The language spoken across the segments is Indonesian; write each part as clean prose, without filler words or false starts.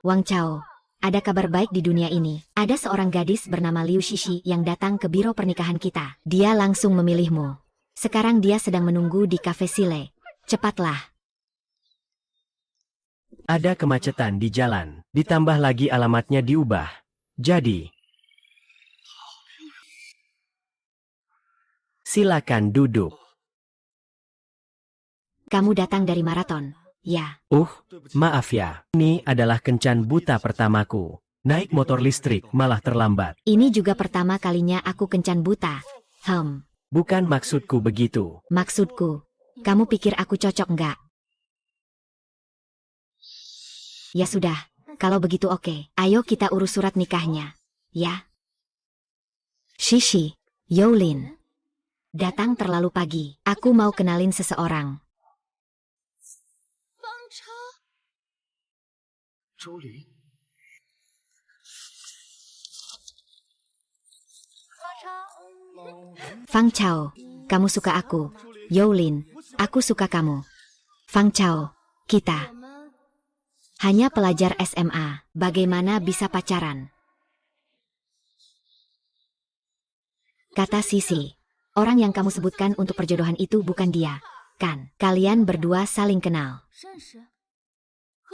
Wang Chao, ada kabar baik di dunia ini. Ada seorang gadis bernama Liu Shishi yang datang ke biro pernikahan kita. Dia langsung memilihmu. Sekarang dia sedang menunggu di Cafe Sile. Cepatlah. Ada kemacetan di jalan, ditambah lagi alamatnya diubah. Jadi, silakan duduk. Kamu datang dari maraton. Ya. Maaf ya, ini adalah kencan buta pertamaku. Naik motor listrik malah terlambat. Ini juga pertama kalinya aku kencan buta. Bukan maksudku begitu. Maksudku, kamu pikir aku cocok nggak? Ya sudah, kalau begitu oke. Ayo kita urus surat nikahnya. Ya. Shishi, Youlin. Datang terlalu pagi. Aku mau kenalin seseorang. Fang Chao, kamu suka aku. Youlin, aku suka kamu. Fang Chao, kita hanya pelajar SMA, bagaimana bisa pacaran? Kata Sisi, orang yang kamu sebutkan untuk perjodohan itu bukan dia, kan? Kalian berdua saling kenal.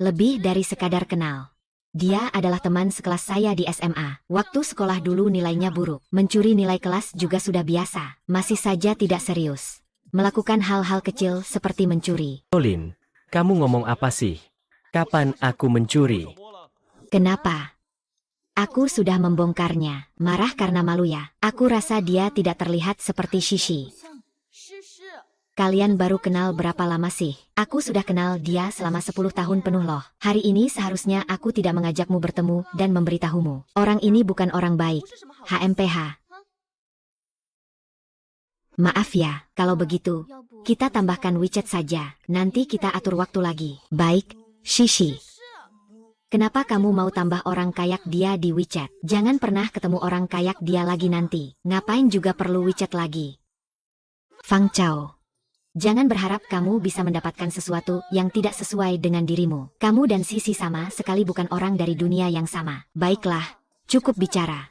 Lebih dari sekadar kenal. Dia adalah teman sekelas saya di SMA. Waktu sekolah dulu nilainya buruk. Mencuri nilai kelas juga sudah biasa. Masih saja tidak serius. Melakukan hal-hal kecil seperti mencuri. Youlin, kamu ngomong apa sih? Kapan aku mencuri? Kenapa? Aku sudah membongkarnya. Marah karena malu ya. Aku rasa dia tidak terlihat seperti Shishi. Kalian baru kenal berapa lama sih? Aku sudah kenal dia selama 10 tahun penuh loh. Hari ini seharusnya aku tidak mengajakmu bertemu dan memberitahumu. Orang ini bukan orang baik. HMPH. Maaf ya, kalau begitu, kita tambahkan WeChat saja. Nanti kita atur waktu lagi. Baik, Shishi. Kenapa kamu mau tambah orang kayak dia di WeChat? Jangan pernah ketemu orang kayak dia lagi nanti. Ngapain juga perlu WeChat lagi? Fang Chao. Jangan berharap kamu bisa mendapatkan sesuatu yang tidak sesuai dengan dirimu. Kamu dan Sisi sama sekali bukan orang dari dunia yang sama. Baiklah, cukup bicara.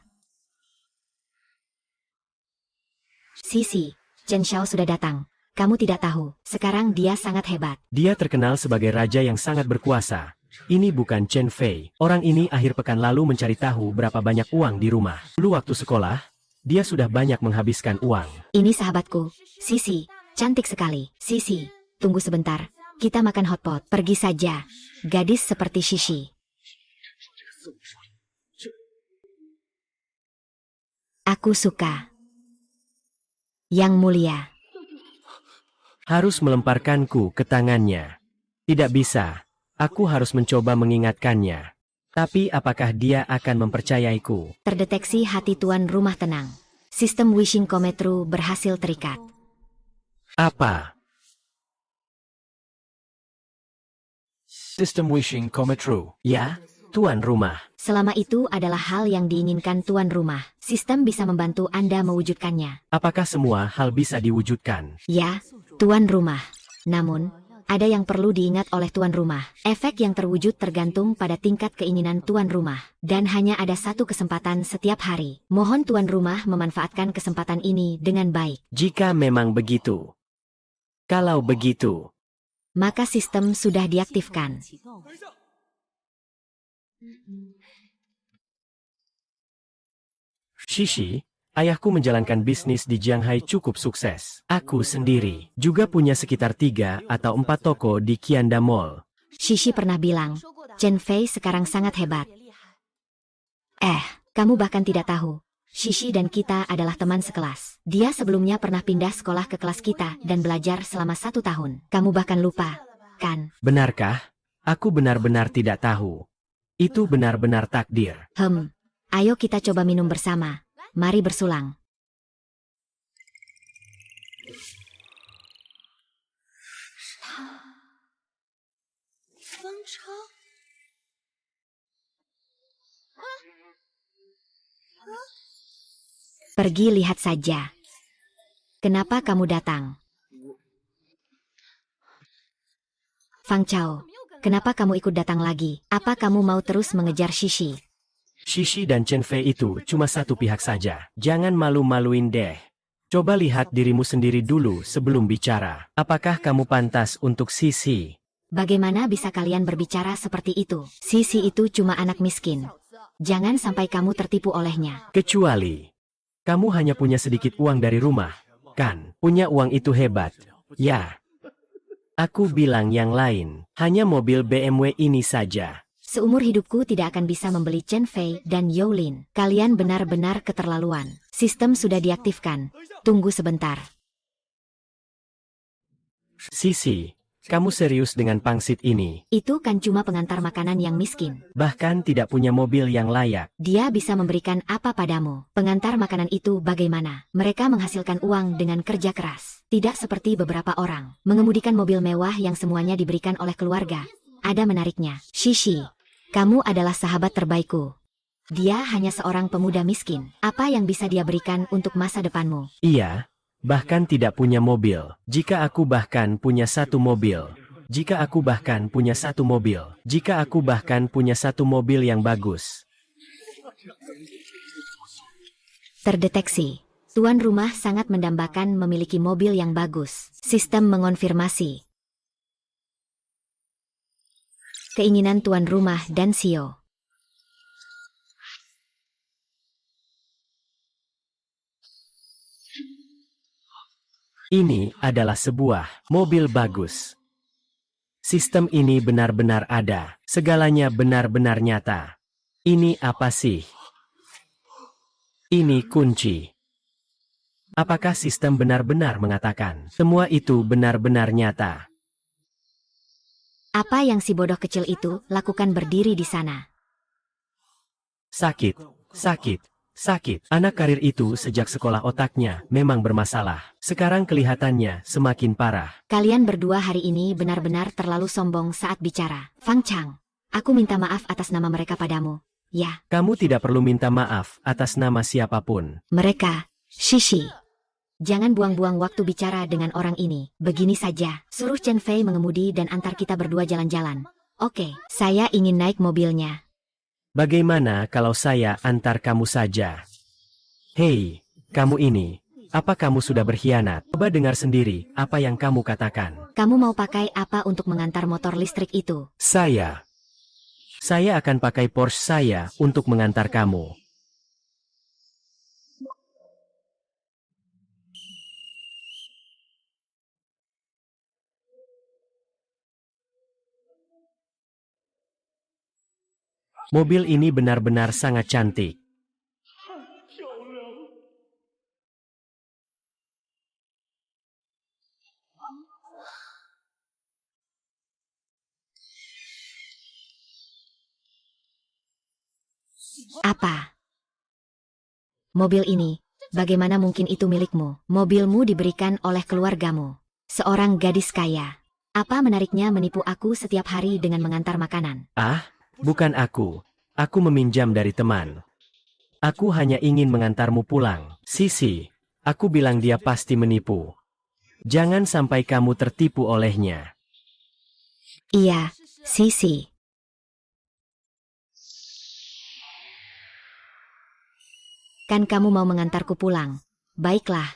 Sisi, Chen Xiao sudah datang. Kamu tidak tahu, sekarang dia sangat hebat. Dia terkenal sebagai raja yang sangat berkuasa. Ini bukan Chen Fei. Orang ini akhir pekan lalu mencari tahu berapa banyak uang di rumah. Dulu waktu sekolah, dia sudah banyak menghabiskan uang. Ini sahabatku, Sisi. Cantik sekali. Sisi, tunggu sebentar. Kita makan hotpot. Pergi saja. Gadis seperti Shishi. Aku suka. Yang mulia. Harus melemparkanku ke tangannya. Tidak bisa. Aku harus mencoba mengingatkannya. Tapi apakah dia akan mempercayaiku? Terdeteksi hati tuan rumah tenang. Sistem wishing kometru berhasil terikat. Apa? System wishing come true. Ya, tuan rumah. Selama itu adalah hal yang diinginkan tuan rumah. Sistem bisa membantu Anda mewujudkannya. Apakah semua hal bisa diwujudkan? Ya, tuan rumah. Namun, ada yang perlu diingat oleh tuan rumah. Efek yang terwujud tergantung pada tingkat keinginan tuan rumah. Dan hanya ada satu kesempatan setiap hari. Mohon tuan rumah memanfaatkan kesempatan ini dengan baik. Jika memang begitu. Kalau begitu, Maka sistem sudah diaktifkan. Shishi, ayahku menjalankan bisnis di Jianghai cukup sukses. Aku sendiri juga punya sekitar 3 atau 4 toko di Qianda Mall. Shishi pernah bilang, Chen Fei sekarang sangat hebat. Kamu bahkan tidak tahu. Shishi dan kita adalah teman sekelas. Dia sebelumnya pernah pindah sekolah ke kelas kita dan belajar selama 1 tahun. Kamu bahkan lupa, kan? Benarkah? Aku benar-benar tidak tahu. Itu benar-benar takdir. Ayo kita coba minum bersama. Mari bersulang. Pergi lihat saja. Kenapa kamu datang? Fang Chao, Kenapa kamu ikut datang lagi? Apa kamu mau terus mengejar Shishi? Shishi dan Chen Fei itu cuma satu pihak saja. Jangan malu-maluin deh. Coba lihat dirimu sendiri dulu sebelum bicara. Apakah kamu pantas untuk Shishi? Bagaimana bisa kalian berbicara seperti itu? Shishi itu cuma anak miskin. Jangan sampai kamu tertipu olehnya. Kecuali, kamu hanya punya sedikit uang dari rumah, kan? Punya uang itu hebat. Ya. Aku bilang yang lain, hanya mobil BMW ini saja. Seumur hidupku tidak akan bisa membeli Chen Fei dan Youlin. Kalian benar-benar keterlaluan. Sistem sudah diaktifkan. Tunggu sebentar. Sisi, kamu serius dengan pangsit ini? Itu kan cuma pengantar makanan yang miskin. Bahkan tidak punya mobil yang layak. Dia bisa memberikan apa padamu? Pengantar makanan itu bagaimana? Mereka menghasilkan uang dengan kerja keras. Tidak seperti beberapa orang. Mengemudikan mobil mewah yang semuanya diberikan oleh keluarga. Ada menariknya. Shishi, kamu adalah sahabat terbaikku. Dia hanya seorang pemuda miskin. Apa yang bisa dia berikan untuk masa depanmu? Iya, bahkan tidak punya mobil. Jika aku bahkan punya satu mobil. Jika aku bahkan punya satu mobil. Jika aku bahkan punya satu mobil yang bagus. Terdeteksi. Tuan rumah sangat mendambakan memiliki mobil yang bagus. Sistem mengonfirmasi keinginan tuan rumah dan Sio. Ini adalah sebuah mobil bagus. Sistem ini benar-benar ada. Segalanya benar-benar nyata. Ini apa sih? Ini kunci. Apakah sistem benar-benar mengatakan semua itu benar-benar nyata? Apa yang si bodoh kecil itu lakukan berdiri di sana? Sakit, sakit, sakit. Anak karir itu sejak sekolah otaknya memang bermasalah. Sekarang kelihatannya semakin parah. Kalian berdua hari ini benar-benar terlalu sombong saat bicara. Fang Chang, aku minta maaf atas nama mereka padamu. Ya, Kamu tidak perlu minta maaf atas nama siapapun. mereka, Shishi. Jangan buang-buang waktu bicara dengan orang ini. Begini saja, suruh Chen Fei mengemudi dan antar kita berdua jalan-jalan. Oke, saya ingin naik mobilnya. Bagaimana kalau saya antar kamu saja? Hei, kamu ini, apa kamu sudah berkhianat? Coba dengar sendiri apa yang kamu katakan. Kamu mau pakai apa untuk mengantar motor listrik itu? Saya akan pakai Porsche saya untuk mengantar kamu. Mobil ini benar-benar sangat cantik. Apa? Mobil ini, bagaimana mungkin itu milikmu? Mobilmu diberikan oleh keluargamu. Seorang gadis kaya. Apa menariknya menipu aku setiap hari dengan mengantar makanan? Ah, bukan aku. Aku meminjam dari teman. Aku hanya ingin mengantarmu pulang. Sisi, aku bilang dia pasti menipu. Jangan sampai kamu tertipu olehnya. Iya, Sisi. Kan kamu mau mengantarku pulang. Baiklah.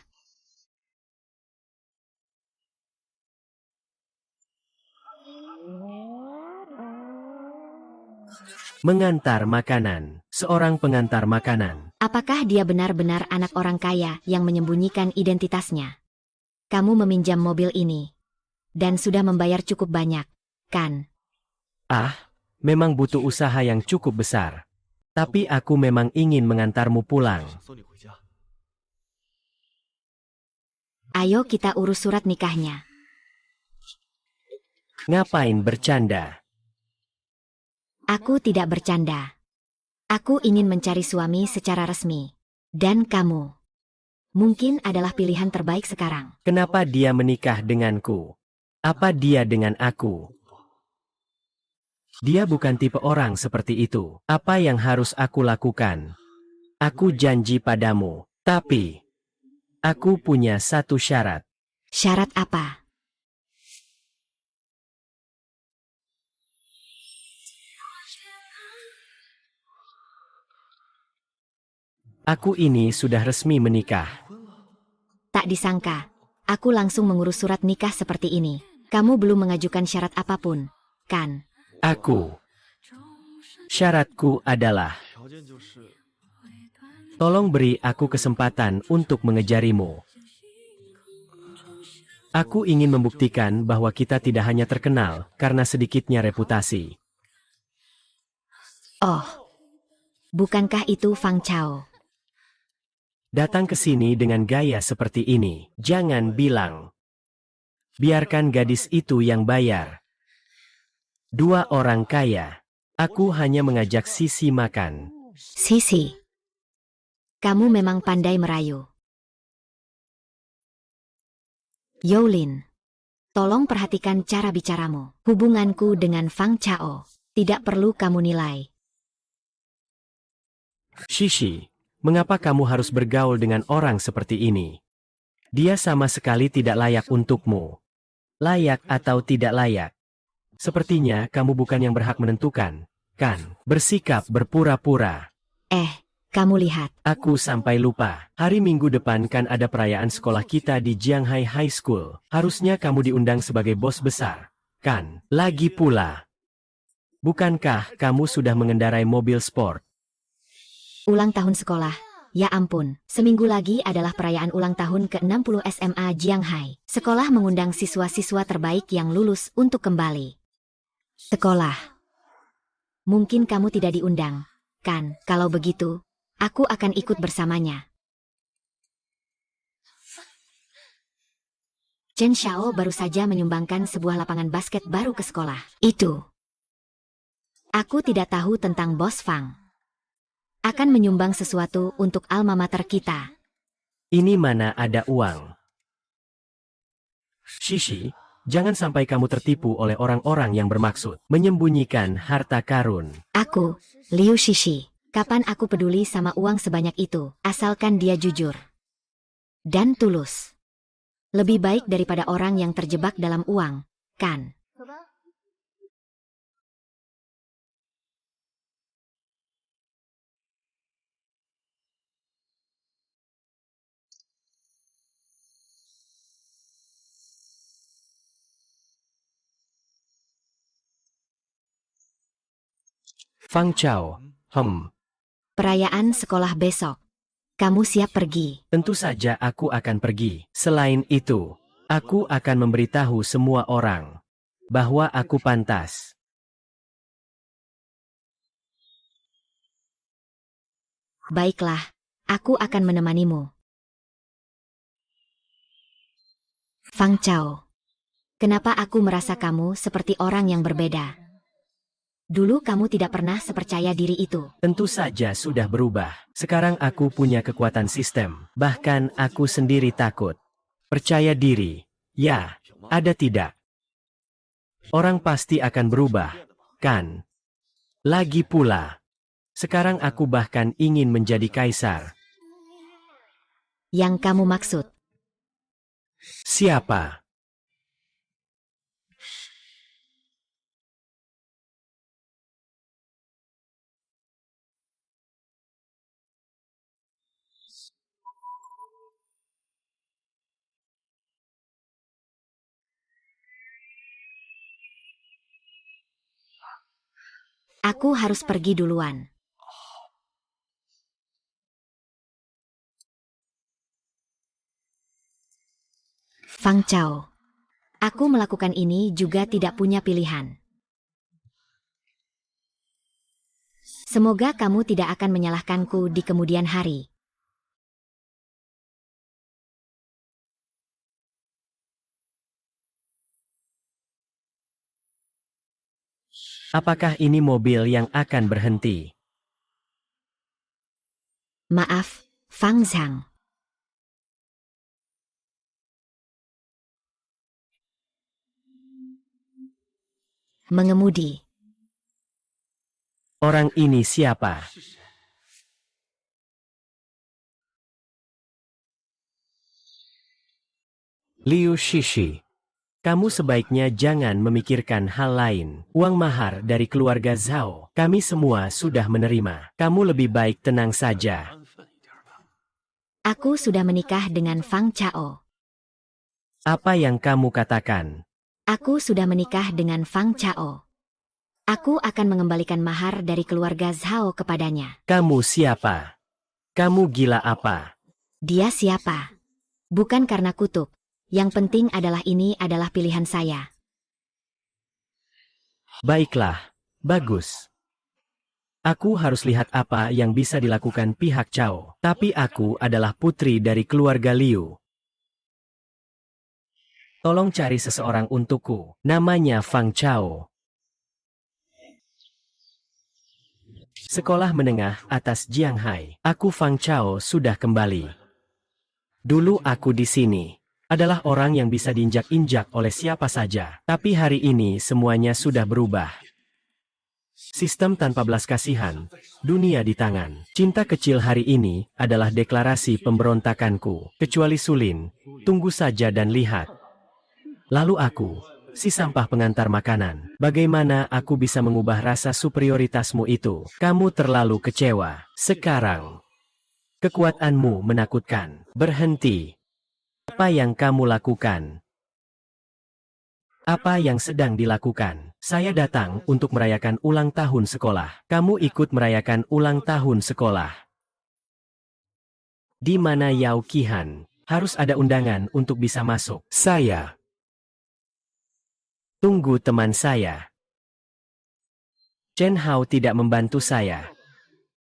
Mengantar makanan. Seorang pengantar makanan. Apakah dia benar-benar anak orang kaya yang menyembunyikan identitasnya? Kamu meminjam mobil ini. Dan sudah membayar cukup banyak, kan? Ah, memang butuh usaha yang cukup besar. Tapi aku memang ingin mengantarmu pulang. Ayo kita urus surat nikahnya. Ngapain bercanda? Aku tidak bercanda. Aku ingin mencari suami secara resmi. Dan kamu. Mungkin adalah pilihan terbaik sekarang. Kenapa dia menikah denganku? Apa dia dengan aku? Dia bukan tipe orang seperti itu. Apa yang harus aku lakukan? Aku janji padamu. Tapi, aku punya satu syarat. Syarat apa? Aku ini sudah resmi menikah. Tak disangka, aku langsung mengurus surat nikah seperti ini. Kamu belum mengajukan syarat apapun, kan? Syaratku adalah, tolong beri aku kesempatan untuk mengejarimu. Aku ingin membuktikan bahwa kita tidak hanya terkenal karena sedikitnya reputasi. Oh, bukankah itu Fang Chao? Datang ke sini dengan gaya seperti ini, jangan bilang. Biarkan gadis itu yang bayar. 2 orang kaya. Aku hanya mengajak Sisi makan. Sisi, kamu memang pandai merayu. Youlin, tolong perhatikan cara bicaramu. Hubunganku dengan Fang Chao tidak perlu kamu nilai. Shishi, mengapa kamu harus bergaul dengan orang seperti ini? Dia sama sekali tidak layak untukmu. Layak atau tidak layak? Sepertinya kamu bukan yang berhak menentukan, kan? Bersikap berpura-pura. Kamu lihat. Aku sampai lupa. Hari Minggu depan kan ada perayaan sekolah kita di Jianghai High School. Harusnya kamu diundang sebagai bos besar, kan? Lagi pula, bukankah kamu sudah mengendarai mobil sport? Ulang tahun sekolah. Ya ampun, seminggu lagi adalah perayaan ulang tahun ke-60 SMA Jianghai. Sekolah mengundang siswa-siswa terbaik yang lulus untuk kembali. Sekolah. Mungkin kamu tidak diundang, kan? Kalau begitu, aku akan ikut bersamanya. Chen Xiao baru saja menyumbangkan sebuah lapangan basket baru ke sekolah. Itu. Aku tidak tahu tentang Bos Fang. Akan menyumbang sesuatu untuk alma mater kita. Ini mana ada uang? Shishi, jangan sampai kamu tertipu oleh orang-orang yang bermaksud menyembunyikan harta karun. Aku, Liu Shishi, kapan aku peduli sama uang sebanyak itu, asalkan dia jujur dan tulus. Lebih baik daripada orang yang terjebak dalam uang, kan? Fang Chao, Perayaan sekolah besok. Kamu siap pergi? tentu saja aku akan pergi. Selain itu, aku akan memberitahu semua orang bahwa aku pantas. Baiklah, aku akan menemanimu. Fang Chao, kenapa aku merasa kamu seperti orang yang berbeda? Dulu kamu tidak pernah sepercaya diri itu. Tentu saja sudah berubah. Sekarang aku punya kekuatan sistem. Bahkan aku sendiri takut. Percaya diri. Ya, ada tidak? Orang pasti akan berubah, kan? Lagi pula, sekarang aku bahkan ingin menjadi kaisar. Yang kamu maksud? Siapa? Aku harus pergi duluan. Fang Chao, aku melakukan ini juga tidak punya pilihan. Semoga kamu tidak akan menyalahkanku di kemudian hari. Apakah ini mobil yang akan berhenti? Maaf, Fang Zhang. Mengemudi. Orang ini siapa? Liu Shishi. Kamu sebaiknya jangan memikirkan hal lain. Uang mahar dari keluarga Zhao, kami semua sudah menerima. Kamu lebih baik tenang saja. Aku sudah menikah dengan Fang Chao. Apa yang kamu katakan? Aku sudah menikah dengan Fang Chao. Aku akan mengembalikan mahar dari keluarga Zhao kepadanya. Kamu siapa? Kamu gila apa? Dia siapa? Bukan karena kutuk. Yang penting adalah ini adalah pilihan saya. Baiklah, bagus. Aku harus lihat apa yang bisa dilakukan pihak Chao. Tapi aku adalah putri dari keluarga Liu. Tolong cari seseorang untukku. Namanya Fang Chao. Sekolah menengah atas Jianghai. Aku Fang Chao sudah kembali. Dulu aku di sini adalah orang yang bisa diinjak-injak oleh siapa saja. Tapi hari ini semuanya sudah berubah. Sistem tanpa belas kasihan, dunia di tangan. Cinta kecil hari ini adalah deklarasi pemberontakanku. Kecuali Sulin, tunggu saja dan lihat. Lalu aku, si sampah pengantar makanan. Bagaimana aku bisa mengubah rasa superioritasmu itu? Kamu terlalu kecewa. Sekarang, kekuatanmu menakutkan. Berhenti. Apa yang kamu lakukan? Apa yang sedang dilakukan? Saya datang untuk merayakan ulang tahun sekolah. Kamu ikut merayakan ulang tahun sekolah. Di mana Yao Qihan? Harus ada undangan untuk bisa masuk. Saya. Tunggu teman saya. Chen Hao tidak membantu saya.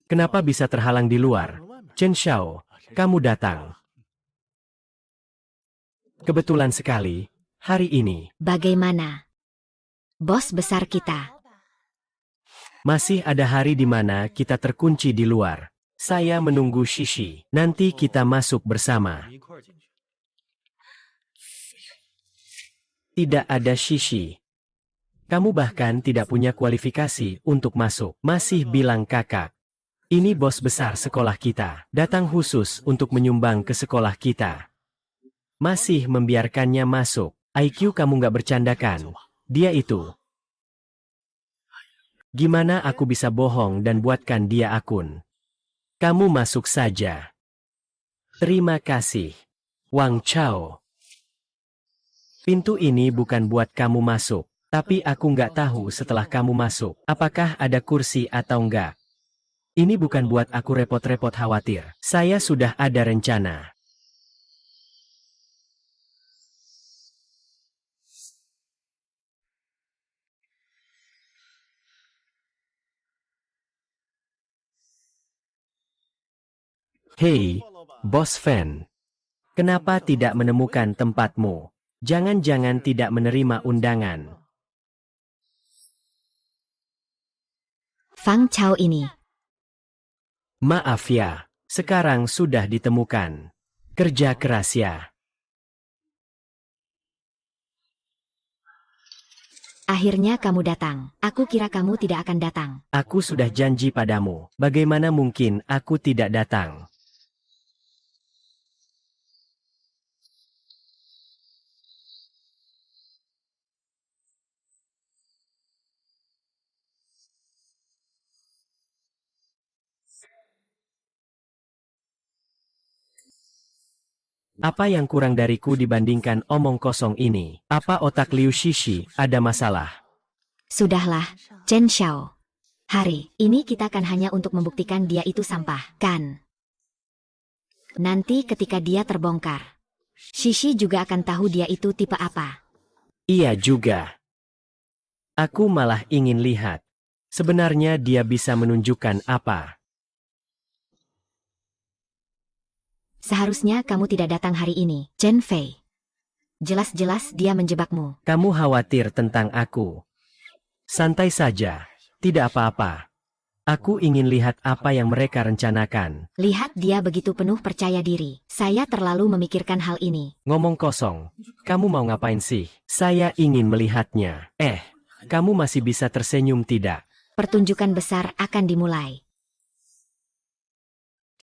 Kenapa bisa terhalang di luar? Chen Xiao, kamu datang. Kebetulan sekali. Hari ini, Bagaimana? Bos besar kita. masih ada hari di mana kita terkunci di luar. Saya menunggu Shishi. Nanti kita masuk bersama. Tidak ada Shishi. Kamu bahkan tidak punya kualifikasi untuk masuk. Masih bilang kakak. Ini bos besar sekolah kita. Datang khusus untuk menyumbang ke sekolah kita. Masih membiarkannya masuk. IQ kamu nggak bercandakan. Dia itu. Gimana aku bisa bohong dan buatkan dia akun? Kamu masuk saja. Terima kasih. Wang Chao. Pintu ini bukan buat kamu masuk. Tapi aku nggak tahu setelah kamu masuk. Apakah ada kursi atau enggak? Ini bukan buat aku repot-repot khawatir. Saya sudah ada rencana. Hei, Bos Fan. Kenapa tidak menemukan tempatmu? Jangan-jangan tidak menerima undangan. Fang Chao ini. Maaf ya, sekarang sudah ditemukan. Kerja keras ya. Akhirnya kamu datang. Aku kira kamu tidak akan datang. Aku sudah janji padamu. Bagaimana mungkin aku tidak datang? Apa yang kurang dariku dibandingkan omong kosong ini? Apa otak Liu Shishi ada masalah? Sudahlah, Chen Xiao. Hari ini kita kan hanya untuk membuktikan dia itu sampah, kan? Nanti ketika dia terbongkar, Shishi juga akan tahu dia itu tipe apa. Iya juga. Aku malah ingin lihat. Sebenarnya dia bisa menunjukkan apa. Seharusnya kamu tidak datang hari ini, Chen Fei. Jelas-jelas dia menjebakmu. Kamu khawatir tentang aku. Santai saja. Tidak apa-apa. Aku ingin lihat apa yang mereka rencanakan. Lihat dia begitu penuh percaya diri. Saya terlalu memikirkan hal ini. Ngomong kosong. Kamu mau ngapain sih? Saya ingin melihatnya. Kamu masih bisa tersenyum tidak? Pertunjukan besar akan dimulai.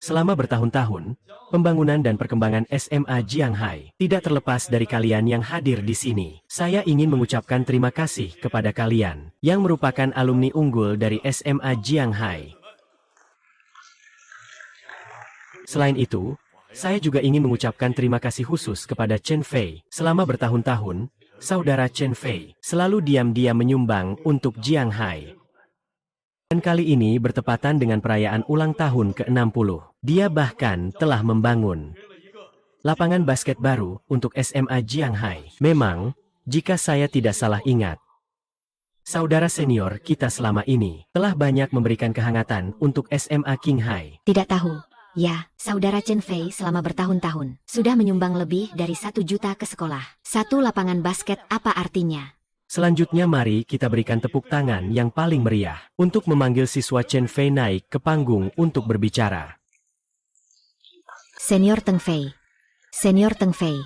Selama bertahun-tahun, pembangunan dan perkembangan SMA Jianghai tidak terlepas dari kalian yang hadir di sini. Saya ingin mengucapkan terima kasih kepada kalian yang merupakan alumni unggul dari SMA Jianghai. Selain itu, Saya juga ingin mengucapkan terima kasih khusus kepada Chen Fei. Selama bertahun-tahun, saudara Chen Fei selalu diam-diam menyumbang untuk Jiang Hai. Dan kali ini bertepatan dengan perayaan ulang tahun ke-60. Dia bahkan telah membangun lapangan basket baru untuk SMA Jiang Hai. Memang, jika saya tidak salah ingat, saudara senior kita selama ini telah banyak memberikan kehangatan untuk SMA King Hai. Tidak tahu. Ya, saudara Chen Fei selama bertahun-tahun sudah menyumbang lebih dari 1 juta ke sekolah. 1 lapangan basket apa artinya? Selanjutnya mari kita berikan tepuk tangan yang paling meriah untuk memanggil siswa Chen Fei naik ke panggung untuk berbicara. Senior Teng Fei. Senior Teng Fei.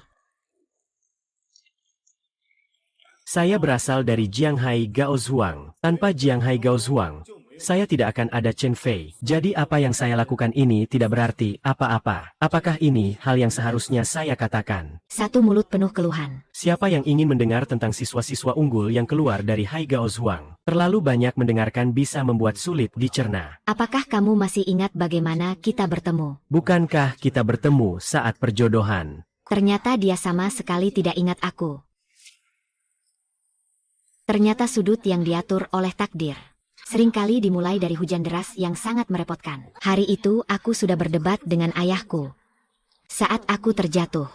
Saya berasal dari Jianghai Gaozhuang. Tanpa Jianghai Gaozhuang, saya tidak akan ada Chen Fei. Jadi apa yang saya lakukan ini tidak berarti apa-apa. Apakah ini hal yang seharusnya saya katakan? Satu mulut penuh keluhan. Siapa yang ingin mendengar tentang siswa-siswa unggul yang keluar dari Hai Gaozhuang? Terlalu banyak mendengarkan bisa membuat sulit dicerna. Apakah kamu masih ingat bagaimana kita bertemu? Bukankah kita bertemu saat perjodohan? Ternyata dia sama sekali tidak ingat aku. Ternyata sudut yang diatur oleh takdir seringkali dimulai dari hujan deras yang sangat merepotkan. Hari itu aku sudah berdebat dengan ayahku. Saat aku terjatuh,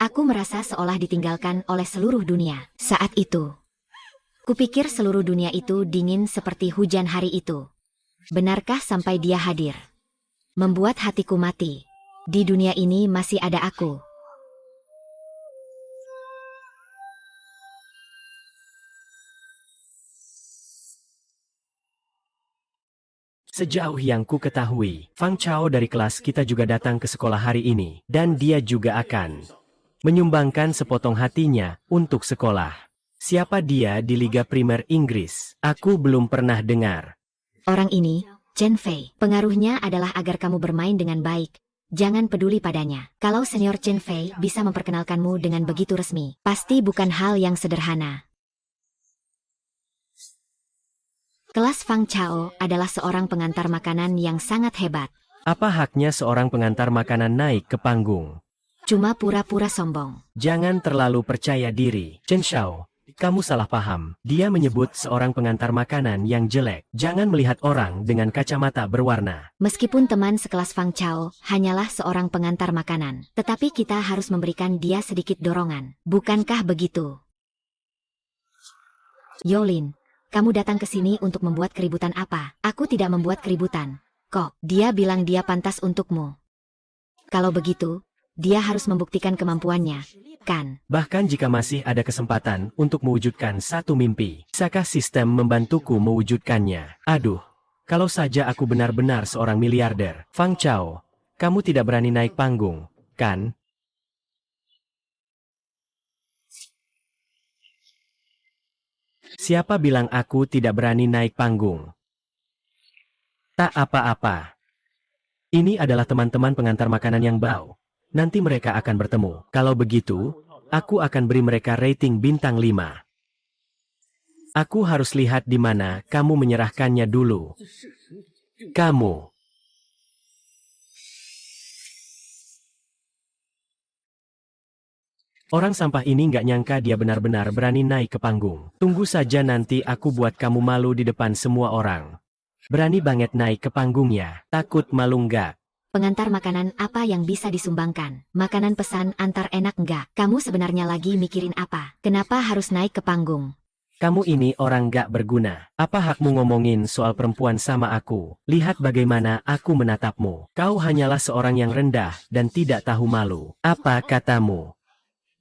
aku merasa seolah ditinggalkan oleh seluruh dunia. Saat itu, kupikir seluruh dunia itu dingin seperti hujan hari itu. Benarkah sampai dia hadir? Membuat hatiku mati. Di dunia ini masih ada aku. Sejauh yang ku ketahui, Fang Chao dari kelas kita juga datang ke sekolah hari ini. Dan dia juga akan menyumbangkan sepotong hatinya untuk sekolah. Siapa dia di Liga Primer Inggris? Aku belum pernah dengar. Orang ini, Chen Fei. Pengaruhnya adalah agar kamu bermain dengan baik. Jangan peduli padanya. Kalau senior Chen Fei bisa memperkenalkanmu dengan begitu resmi, pasti bukan hal yang sederhana. Kelas Fang Chao adalah seorang pengantar makanan yang sangat hebat. Apa haknya seorang pengantar makanan naik ke panggung? Cuma pura-pura sombong. Jangan terlalu percaya diri. Chen Xiao, kamu salah paham. Dia menyebut seorang pengantar makanan yang jelek. Jangan melihat orang dengan kacamata berwarna. Meskipun teman sekelas Fang Chao hanyalah seorang pengantar makanan, tetapi kita harus memberikan dia sedikit dorongan. Bukankah begitu? Yolin, kamu datang ke sini untuk membuat keributan apa? Aku tidak membuat keributan. Kok, dia bilang dia pantas untukmu. Kalau begitu, dia harus membuktikan kemampuannya, kan? Bahkan jika masih ada kesempatan untuk mewujudkan satu mimpi, bisakah sistem membantuku mewujudkannya? Aduh, kalau saja aku benar-benar seorang miliarder. Fang Chao, kamu tidak berani naik panggung, kan? Siapa bilang aku tidak berani naik panggung? Tak apa-apa. Ini adalah teman-teman pengantar makanan yang bau. Nanti mereka akan bertemu. Kalau begitu, aku akan beri mereka rating bintang 5. Aku harus lihat di mana kamu menyerahkannya dulu. Kamu. Orang sampah ini nggak nyangka dia benar-benar berani naik ke panggung. Tunggu saja nanti aku buat kamu malu di depan semua orang. Berani banget naik ke panggungnya. Takut malu nggak? Pengantar makanan apa yang bisa disumbangkan? Makanan pesan antar enak nggak? Kamu sebenarnya lagi mikirin apa? Kenapa harus naik ke panggung? Kamu ini orang nggak berguna. Apa hakmu ngomongin soal perempuan sama aku? Lihat bagaimana aku menatapmu. Kau hanyalah seorang yang rendah dan tidak tahu malu. Apa katamu?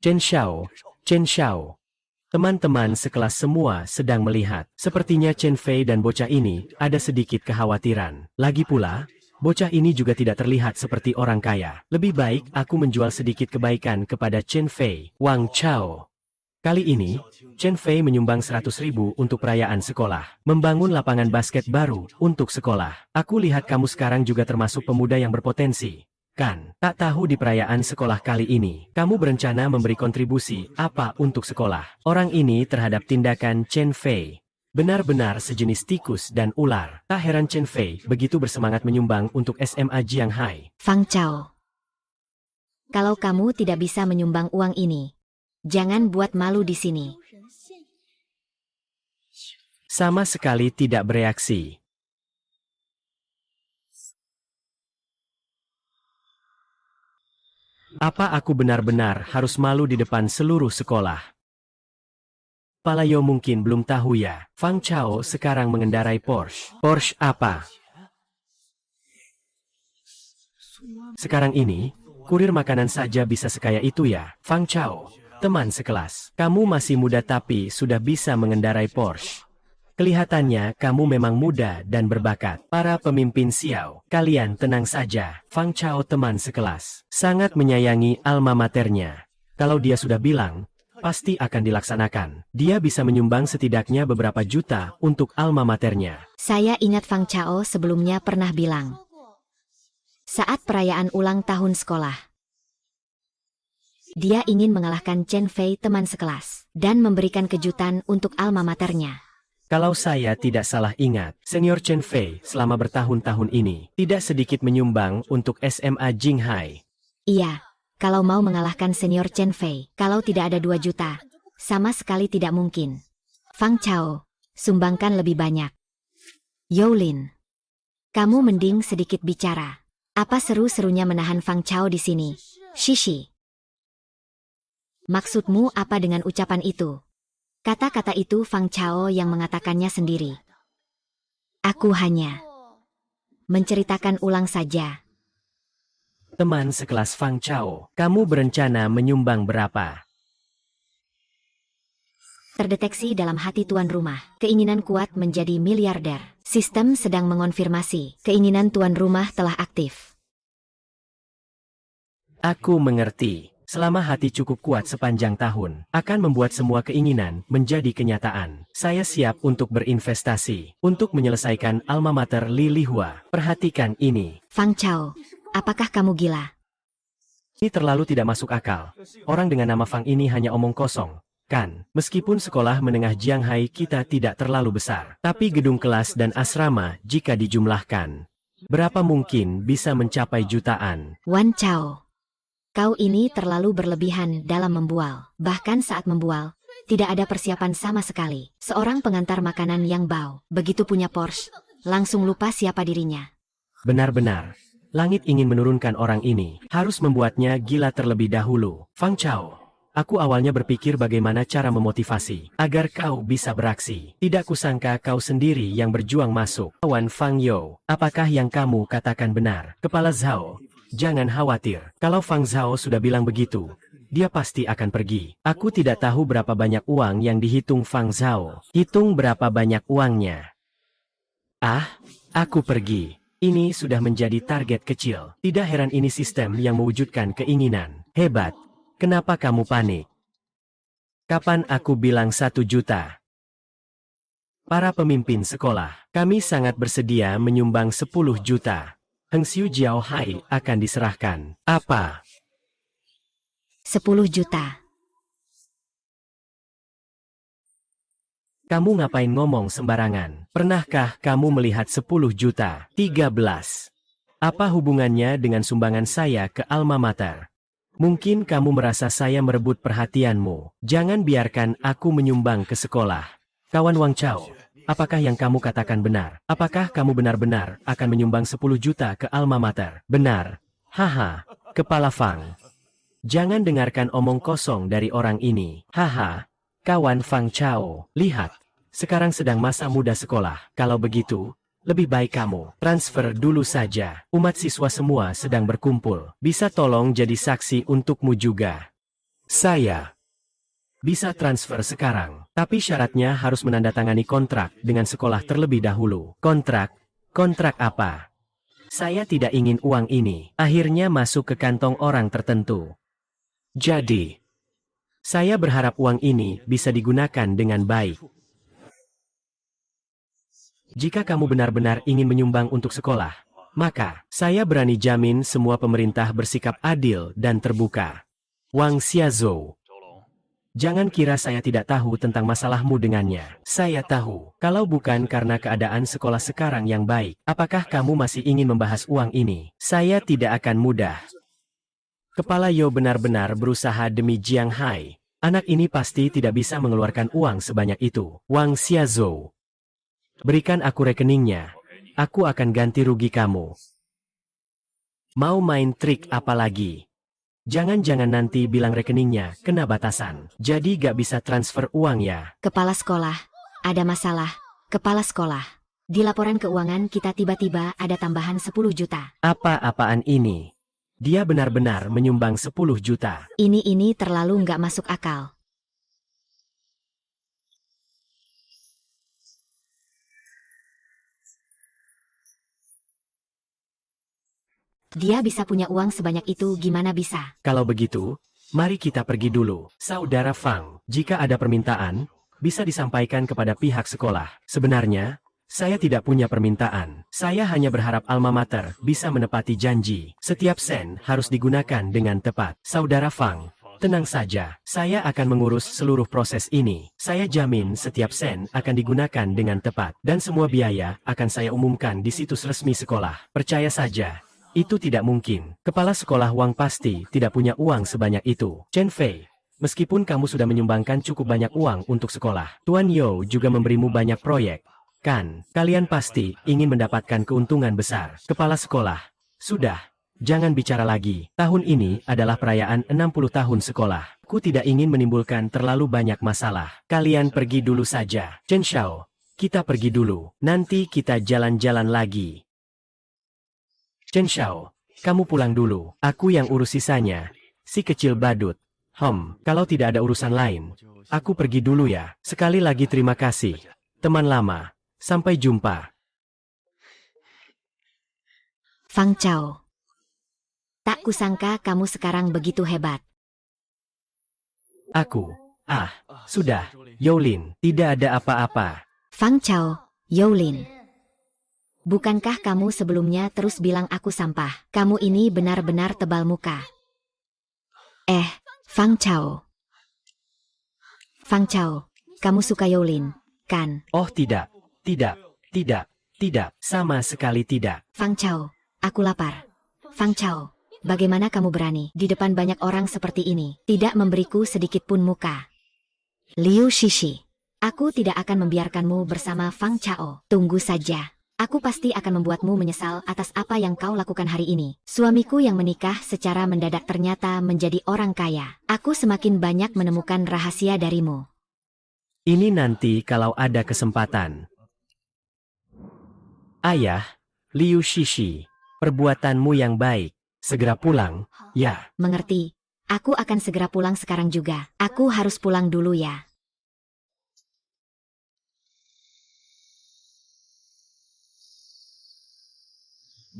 Chen Xiao, Chen Xiao. Teman-teman sekelas semua sedang melihat. Sepertinya Chen Fei dan bocah ini ada sedikit kekhawatiran. Lagi pula, bocah ini juga tidak terlihat seperti orang kaya. Lebih baik aku menjual sedikit kebaikan kepada Chen Fei. Wang Chao. Kali ini, Chen Fei menyumbang 100.000 untuk perayaan sekolah. Membangun lapangan basket baru untuk sekolah. Aku lihat kamu sekarang juga termasuk pemuda yang berpotensi. Kan, tak tahu di perayaan sekolah kali ini, kamu berencana memberi kontribusi apa untuk sekolah? Orang ini terhadap tindakan Chen Fei benar-benar sejenis tikus dan ular. Tak heran Chen Fei begitu bersemangat menyumbang untuk SMA Jiang Hai. Fang Chao. Kalau kamu tidak bisa menyumbang uang ini, jangan buat malu di sini. Sama sekali tidak bereaksi. Apa aku benar-benar harus malu di depan seluruh sekolah? Palayo mungkin belum tahu ya, Fang Chao sekarang mengendarai Porsche. Porsche apa? Sekarang ini, kurir makanan saja bisa sekaya itu ya, Fang Chao. Teman sekelas, kamu masih muda tapi sudah bisa mengendarai Porsche. Kelihatannya kamu memang muda dan berbakat. Para pemimpin Xiao, kalian tenang saja. Fang Chao teman sekelas, sangat menyayangi alma maternya. Kalau dia sudah bilang, pasti akan dilaksanakan. Dia bisa menyumbang setidaknya beberapa juta untuk alma maternya. Saya ingat Fang Chao sebelumnya pernah bilang, saat perayaan ulang tahun sekolah, dia ingin mengalahkan Chen Fei teman sekelas, dan memberikan kejutan untuk alma maternya. Kalau saya tidak salah ingat, Senior Chen Fei selama bertahun-tahun ini tidak sedikit menyumbang untuk SMA Jinghai. Iya, kalau mau mengalahkan Senior Chen Fei, kalau tidak ada 2 juta, sama sekali tidak mungkin. Fang Chao, sumbangkan lebih banyak. Youlin, kamu mending sedikit bicara. Apa seru-serunya menahan Fang Chao di sini? Shishi. Maksudmu apa dengan ucapan itu? Kata-kata itu Fang Chao yang mengatakannya sendiri. Aku hanya menceritakan ulang saja. Teman sekelas Fang Chao, kamu berencana menyumbang berapa? Terdeteksi dalam hati tuan rumah, keinginan kuat menjadi miliarder. Sistem sedang mengonfirmasi, keinginan tuan rumah telah aktif. Aku mengerti. Selama hati cukup kuat sepanjang tahun, akan membuat semua keinginan menjadi kenyataan. Saya siap untuk berinvestasi, untuk menyelesaikan alma mater Li Lihua. Perhatikan ini. Fang Chao, apakah kamu gila? Ini terlalu tidak masuk akal. Orang dengan nama Fang ini hanya omong kosong. Kan, meskipun sekolah menengah Jianghai kita tidak terlalu besar, tapi gedung kelas dan asrama jika dijumlahkan, berapa mungkin bisa mencapai jutaan? Wan Chao, kau ini terlalu berlebihan dalam membual. Bahkan saat membual, tidak ada persiapan sama sekali. Seorang pengantar makanan yang bau, begitu punya Porsche, langsung lupa siapa dirinya. Benar-benar, langit ingin menurunkan orang ini, harus membuatnya gila terlebih dahulu. Fang Chao, aku awalnya berpikir bagaimana cara memotivasi, agar kau bisa beraksi. Tidak kusangka kau sendiri yang berjuang masuk. Kawan Fang Yo, apakah yang kamu katakan benar? Kepala Zhao, jangan khawatir, kalau Fang Zhao sudah bilang begitu, dia pasti akan pergi. Aku tidak tahu berapa banyak uang yang dihitung Fang Zhao. Hitung berapa banyak uangnya. Ah, aku pergi. Ini sudah menjadi target kecil. Tidak heran ini sistem yang mewujudkan keinginan. Hebat. Kenapa kamu panik? Kapan aku bilang 1 juta? Para pemimpin sekolah, kami sangat bersedia menyumbang 10 juta. Heng Xiu Jiao Hai akan diserahkan. Apa? 10 juta. Kamu ngapain ngomong sembarangan? Pernahkah kamu melihat 10 juta? 13. Apa hubungannya dengan sumbangan saya ke alma mater? Mungkin kamu merasa saya merebut perhatianmu. Jangan biarkan aku menyumbang ke sekolah. Kawan Wang Chao, apakah yang kamu katakan benar? Apakah kamu benar-benar akan menyumbang 10 juta ke alma mater? Benar. Haha, kepala Fang. Jangan dengarkan omong kosong dari orang ini. Haha, kawan Fang Chao, lihat. Sekarang sedang masa muda sekolah. Kalau begitu, lebih baik kamu transfer dulu saja. Umat siswa semua sedang berkumpul. Bisa tolong jadi saksi untukmu juga. Saya bisa transfer sekarang, tapi syaratnya harus menandatangani kontrak dengan sekolah terlebih dahulu. Kontrak? Kontrak apa? Saya tidak ingin uang ini akhirnya masuk ke kantong orang tertentu. Jadi, saya berharap uang ini bisa digunakan dengan baik. Jika kamu benar-benar ingin menyumbang untuk sekolah, maka saya berani jamin semua pemerintah bersikap adil dan terbuka. Wang Xiazhou, jangan kira saya tidak tahu tentang masalahmu dengannya. Saya tahu, kalau bukan karena keadaan sekolah sekarang yang baik, apakah kamu masih ingin membahas uang ini? Saya tidak akan mudah. Kepala Yo benar-benar berusaha demi Jiang Hai. Anak ini pasti tidak bisa mengeluarkan uang sebanyak itu. Wang Xiazhou, berikan aku rekeningnya. Aku akan ganti rugi kamu. Mau main trik apa lagi? Jangan-jangan nanti bilang rekeningnya kena batasan. Jadi gak bisa transfer uang ya. Kepala sekolah, ada masalah. Kepala sekolah, di laporan keuangan kita tiba-tiba ada tambahan 10 juta. Apa-apaan ini? Dia benar-benar menyumbang 10 juta. Ini terlalu nggak masuk akal. Dia bisa punya uang sebanyak itu, gimana bisa? Kalau begitu, mari kita pergi dulu. Saudara Fang, jika ada permintaan, bisa disampaikan kepada pihak sekolah. Sebenarnya, saya tidak punya permintaan. Saya hanya berharap alma mater bisa menepati janji. Setiap sen harus digunakan dengan tepat. Saudara Fang, tenang saja. Saya akan mengurus seluruh proses ini. Saya jamin setiap sen akan digunakan dengan tepat. Dan semua biaya akan saya umumkan di situs resmi sekolah. Percaya saja, itu tidak mungkin. Kepala sekolah Wang pasti tidak punya uang sebanyak itu. Chen Fei, meskipun kamu sudah menyumbangkan cukup banyak uang untuk sekolah, Tuan Yo juga memberimu banyak proyek. Kan, kalian pasti ingin mendapatkan keuntungan besar. Kepala sekolah, sudah, jangan bicara lagi. Tahun ini adalah perayaan 60 tahun sekolah. Ku tidak ingin menimbulkan terlalu banyak masalah. Kalian pergi dulu saja. Chen Xiao, kita pergi dulu. Nanti kita jalan-jalan lagi. Chen Xiao, kamu pulang dulu. Aku yang urus sisanya. Si kecil badut. Kalau tidak ada urusan lain, aku pergi dulu ya. Sekali lagi terima kasih, teman lama. Sampai jumpa. Fang Chao, tak kusangka kamu sekarang begitu hebat. Sudah, Youlin, tidak ada apa-apa. Fang Chao, Youlin. Bukankah kamu sebelumnya terus bilang aku sampah? Kamu ini benar-benar tebal muka. Fang Chao. Fang Chao, kamu suka Youlin, kan? Oh tidak, sama sekali tidak. Fang Chao, aku lapar. Fang Chao, bagaimana kamu berani di depan banyak orang seperti ini, tidak memberiku sedikit pun muka? Liu Shishi, aku tidak akan membiarkanmu bersama Fang Chao. Tunggu saja. Aku pasti akan membuatmu menyesal atas apa yang kau lakukan hari ini. Suamiku yang menikah secara mendadak ternyata menjadi orang kaya. Aku semakin banyak menemukan rahasia darimu. Ini nanti kalau ada kesempatan. Ayah, Liu Shishi, perbuatanmu yang baik. Segera pulang, ya. Mengerti. Aku akan segera pulang sekarang juga. Aku harus pulang dulu ya.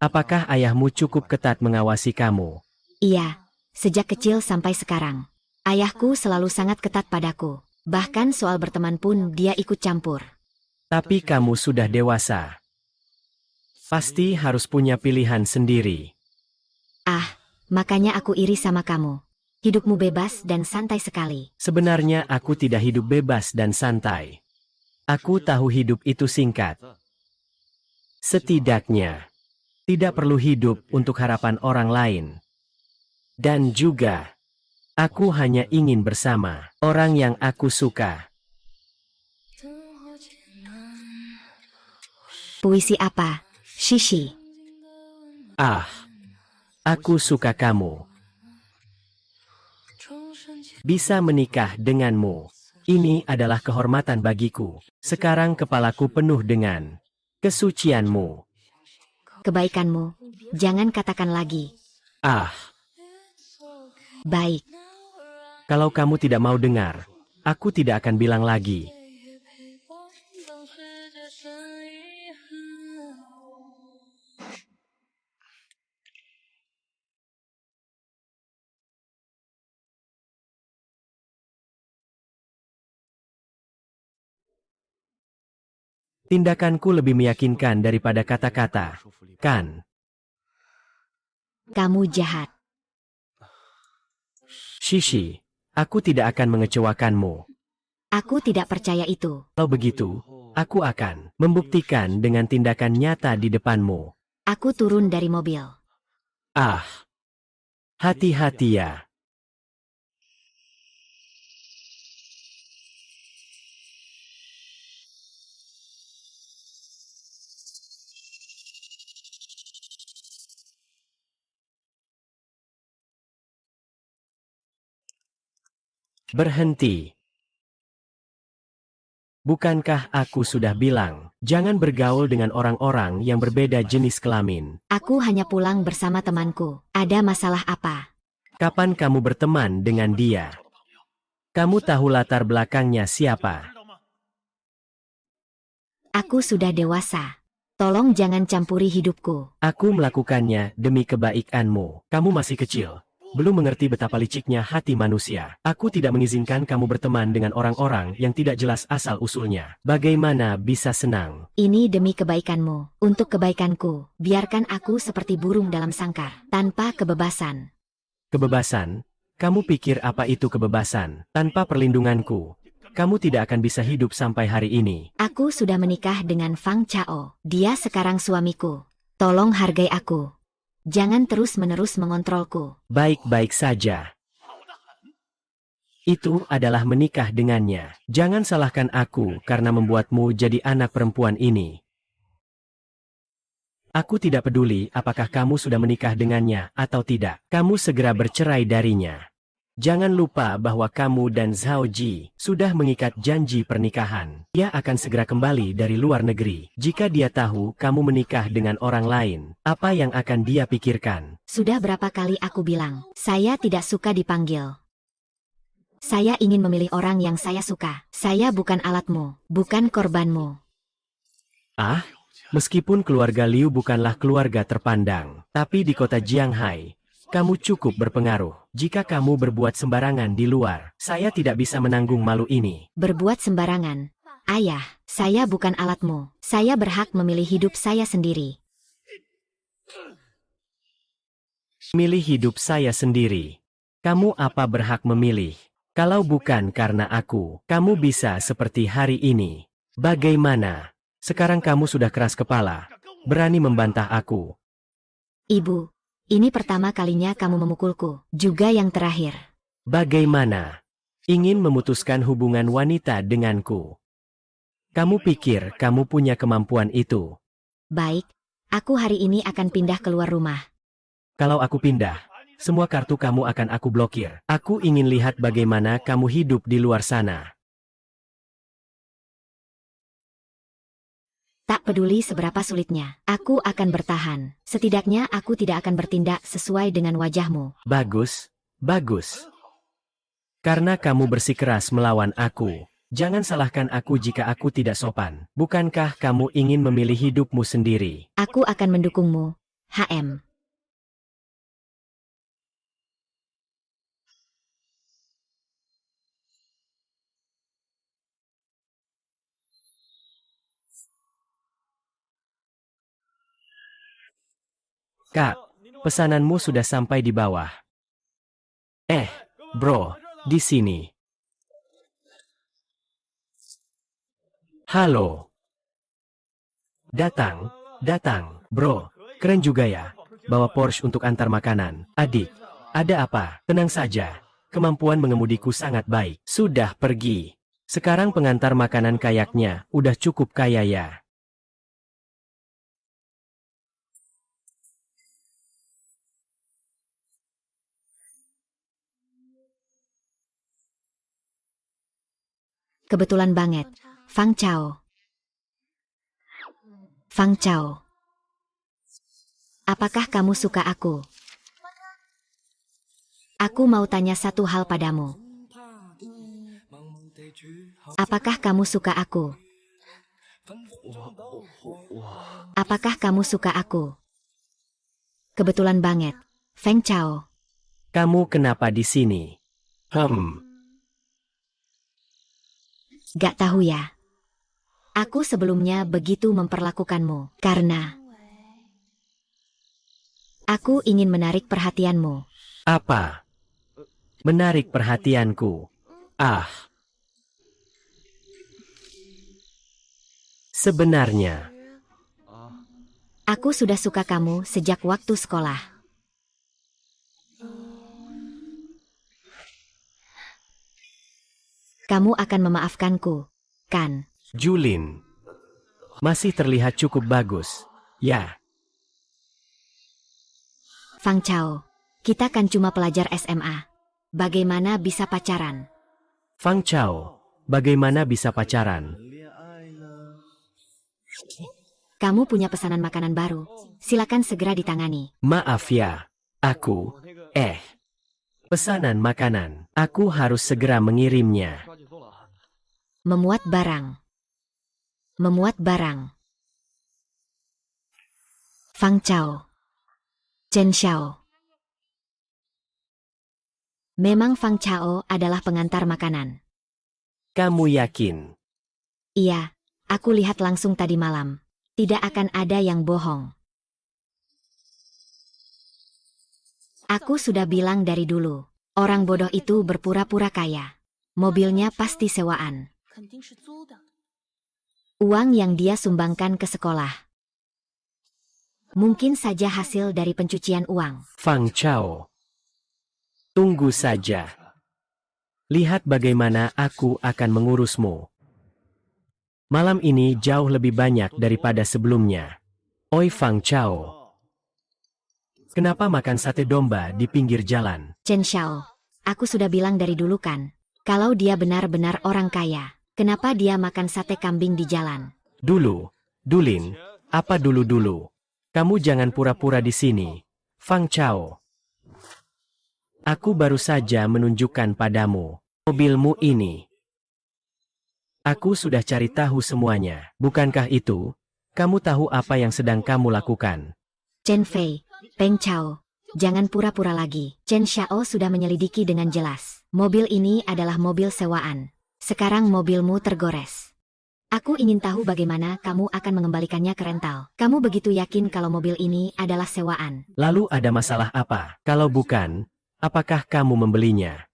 Apakah ayahmu cukup ketat mengawasi kamu? Iya, sejak kecil sampai sekarang. Ayahku selalu sangat ketat padaku. Bahkan soal berteman pun dia ikut campur. Tapi kamu sudah dewasa. Pasti harus punya pilihan sendiri. Makanya aku iri sama kamu. Hidupmu bebas dan santai sekali. Sebenarnya aku tidak hidup bebas dan santai. Aku tahu hidup itu singkat. Setidaknya, tidak perlu hidup untuk harapan orang lain. Dan juga, aku hanya ingin bersama orang yang aku suka. Puisi apa, Shishi? Aku suka kamu. Bisa menikah denganmu. Ini adalah kehormatan bagiku. Sekarang kepalaku penuh dengan kesucianmu. Kebaikanmu. Jangan katakan lagi. Baik. Kalau kamu tidak mau dengar, aku tidak akan bilang lagi. Tindakanku lebih meyakinkan daripada kata-kata, kan? Kamu jahat. Shishi, aku tidak akan mengecewakanmu. Aku tidak percaya itu. Kalau begitu, aku akan membuktikan dengan tindakan nyata di depanmu. Aku turun dari mobil. Hati-hati ya. Berhenti. Bukankah aku sudah bilang, jangan bergaul dengan orang-orang yang berbeda jenis kelamin? Aku hanya pulang bersama temanku. Ada masalah apa? Kapan kamu berteman dengan dia? Kamu tahu latar belakangnya siapa? Aku sudah dewasa. Tolong jangan campuri hidupku. Aku melakukannya demi kebaikanmu. Kamu masih kecil. Belum mengerti betapa liciknya hati manusia. Aku tidak mengizinkan kamu berteman dengan orang-orang yang tidak jelas asal-usulnya. Bagaimana bisa senang? Ini demi kebaikanmu. Untuk kebaikanku, biarkan aku seperti burung dalam sangkar. Tanpa kebebasan. Kebebasan? Kamu pikir apa itu kebebasan? Tanpa perlindunganku, kamu tidak akan bisa hidup sampai hari ini. Aku sudah menikah dengan Fang Chao. Dia sekarang suamiku. Tolong hargai aku. Jangan terus-menerus mengontrolku. Baik-baik saja. Itu adalah menikah dengannya. Jangan salahkan aku karena membuatmu jadi anak perempuan ini. Aku tidak peduli apakah kamu sudah menikah dengannya atau tidak. Kamu segera bercerai darinya. Jangan lupa bahwa kamu dan Zhao Ji sudah mengikat janji pernikahan. Dia akan segera kembali dari luar negeri. Jika dia tahu kamu menikah dengan orang lain, apa yang akan dia pikirkan? Sudah berapa kali aku bilang, saya tidak suka dipanggil. Saya ingin memilih orang yang saya suka. Saya bukan alatmu, bukan korbanmu. Ah, meskipun keluarga Liu bukanlah keluarga terpandang, tapi di kota Jianghai, kamu cukup berpengaruh. Jika kamu berbuat sembarangan di luar, saya tidak bisa menanggung malu ini. Berbuat sembarangan. Ayah, saya bukan alatmu. Saya berhak memilih hidup saya sendiri. Milih hidup saya sendiri. Kamu apa berhak memilih? Kalau bukan karena aku, kamu bisa seperti hari ini. Bagaimana? Sekarang kamu sudah keras kepala. Berani membantah aku. Ibu, ini pertama kalinya kamu memukulku. Juga yang terakhir. Bagaimana? Ingin memutuskan hubungan wanita denganku? Kamu pikir kamu punya kemampuan itu? Baik, aku hari ini akan pindah keluar rumah. Kalau aku pindah, semua kartu kamu akan aku blokir. Aku ingin lihat bagaimana kamu hidup di luar sana. Tak peduli seberapa sulitnya, aku akan bertahan. Setidaknya aku tidak akan bertindak sesuai dengan wajahmu. Bagus, bagus. Karena kamu bersikeras melawan aku. Jangan salahkan aku jika aku tidak sopan. Bukankah kamu ingin memilih hidupmu sendiri? Aku akan mendukungmu, HM. Kak, pesananmu sudah sampai di bawah. Bro, di sini. Halo. Datang, bro. Keren juga ya. Bawa Porsche untuk antar makanan. Adik, ada apa? Tenang saja. Kemampuan mengemudiku sangat baik. Sudah pergi. Sekarang pengantar makanan kayaknya udah cukup kaya ya. Kebetulan banget. Fang Chao. Fang Chao. Apakah kamu suka aku? Aku mau tanya satu hal padamu. Apakah kamu suka aku? Apakah kamu suka aku? Kebetulan banget. Feng Chao. Kamu kenapa di sini? Gak tahu ya. Aku sebelumnya begitu memperlakukanmu, karena aku ingin menarik perhatianmu. Apa? Menarik perhatianku. Sebenarnya, Aku sudah suka kamu sejak waktu sekolah. Kamu akan memaafkanku, kan? Julin, masih terlihat cukup bagus. Ya, Fang Chao, kita kan cuma pelajar SMA. Bagaimana bisa pacaran? Fang Chao, bagaimana bisa pacaran? Kamu punya pesanan makanan baru. Silakan segera ditangani. Maaf ya, aku, pesanan makanan. Aku harus segera mengirimnya. Memuat barang. Memuat barang. Fang Chao. Chen Xiao. Memang Fang Chao adalah pengantar makanan. Kamu yakin? Iya, aku lihat langsung tadi malam. Tidak akan ada yang bohong. Aku sudah bilang dari dulu. Orang bodoh itu berpura-pura kaya. Mobilnya pasti sewaan. Uang yang dia sumbangkan ke sekolah. Mungkin saja hasil dari pencucian uang. Fang Chao. Tunggu saja. Lihat bagaimana aku akan mengurusmu. Malam ini jauh lebih banyak daripada sebelumnya. Oi Fang Chao. Kenapa makan sate domba di pinggir jalan? Chen Xiao, aku sudah bilang dari dulu kan. Kalau dia benar-benar orang kaya, kenapa dia makan sate kambing di jalan? Dulin, apa dulu? Kamu jangan pura-pura di sini. Fang Chao. Aku baru saja menunjukkan padamu mobilmu ini. Aku sudah cari tahu semuanya. Bukankah itu? Kamu tahu apa yang sedang kamu lakukan? Chen Fei, Peng Chao, jangan pura-pura lagi. Chen Xiao sudah menyelidiki dengan jelas. Mobil ini adalah mobil sewaan. Sekarang mobilmu tergores. Aku ingin tahu bagaimana kamu akan mengembalikannya ke rental. Kamu begitu yakin kalau mobil ini adalah sewaan? Lalu ada masalah apa? Kalau bukan, apakah kamu membelinya?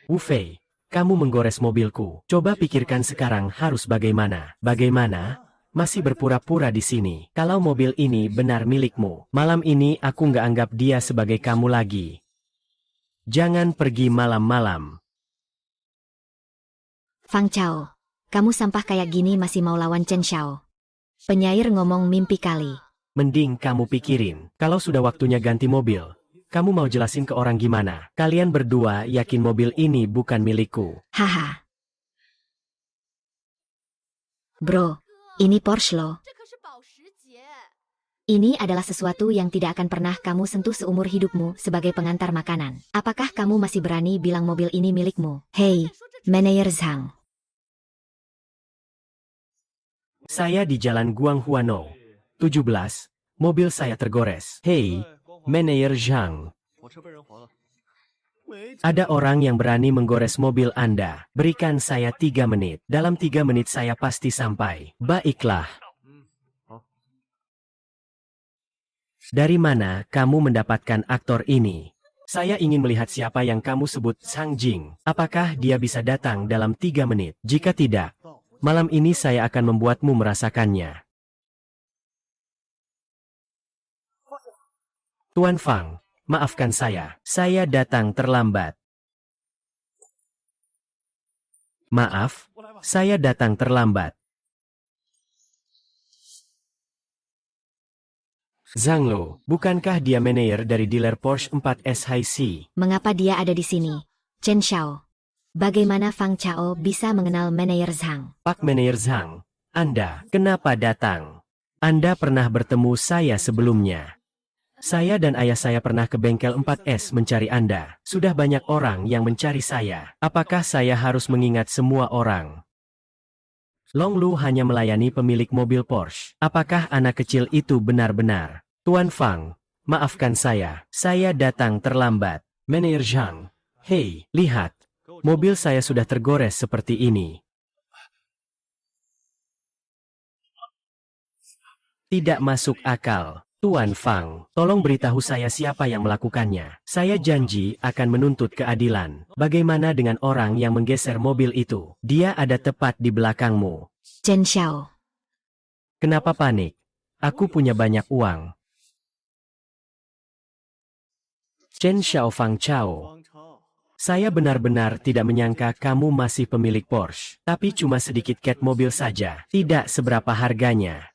Wu Fei, kamu menggores mobilku. Coba pikirkan sekarang harus bagaimana? Bagaimana? Masih berpura-pura di sini. Kalau mobil ini benar milikmu, malam ini aku nggak anggap dia sebagai kamu lagi. Jangan pergi malam-malam. Fang Chao, kamu sampah kayak gini masih mau lawan Chen Xiao. Penyair ngomong mimpi kali. Mending kamu pikirin, kalau sudah waktunya ganti mobil, kamu mau jelasin ke orang gimana? Kalian berdua yakin mobil ini bukan milikku. Haha. Bro, ini Porsche loh. Ini adalah sesuatu yang tidak akan pernah kamu sentuh seumur hidupmu sebagai pengantar makanan. Apakah kamu masih berani bilang mobil ini milikmu? Hei, Manager Zhang. Saya di Jalan Guanghuano. 17, mobil saya tergores. Hei, Manager Zhang. Ada orang yang berani menggores mobil Anda. Berikan saya 3 menit. Dalam 3 menit saya pasti sampai. Baiklah. Dari mana kamu mendapatkan aktor ini? Saya ingin melihat siapa yang kamu sebut Sang Jing. Apakah dia bisa datang dalam 3 menit? Jika tidak, malam ini saya akan membuatmu merasakannya. Tuan Fang, maafkan saya datang terlambat. Maaf, saya datang terlambat. Zhang Lo, bukankah dia manajer dari dealer Porsche 4S High-C? Mengapa dia ada di sini? Chen Xiao. Bagaimana Fang Chao bisa mengenal Manager Zhang? Pak Manajer Zhang, Anda kenapa datang? Anda pernah bertemu saya sebelumnya. Saya dan ayah saya pernah ke bengkel 4S mencari Anda. Sudah banyak orang yang mencari saya. Apakah saya harus mengingat semua orang? Long Lu hanya melayani pemilik mobil Porsche. Apakah anak kecil itu benar-benar? Tuan Fang, maafkan saya datang terlambat. Manajer Zhang, hei, lihat. Mobil saya sudah tergores seperti ini. Tidak masuk akal. Tuan Fang, tolong beritahu saya siapa yang melakukannya. Saya janji akan menuntut keadilan. Bagaimana dengan orang yang menggeser mobil itu? Dia ada tepat di belakangmu. Chen Xiao. Kenapa panik? Aku punya banyak uang. Chen Xiao Fang Chao. Saya benar-benar tidak menyangka kamu masih pemilik Porsche. Tapi cuma sedikit cat mobil saja. Tidak seberapa harganya.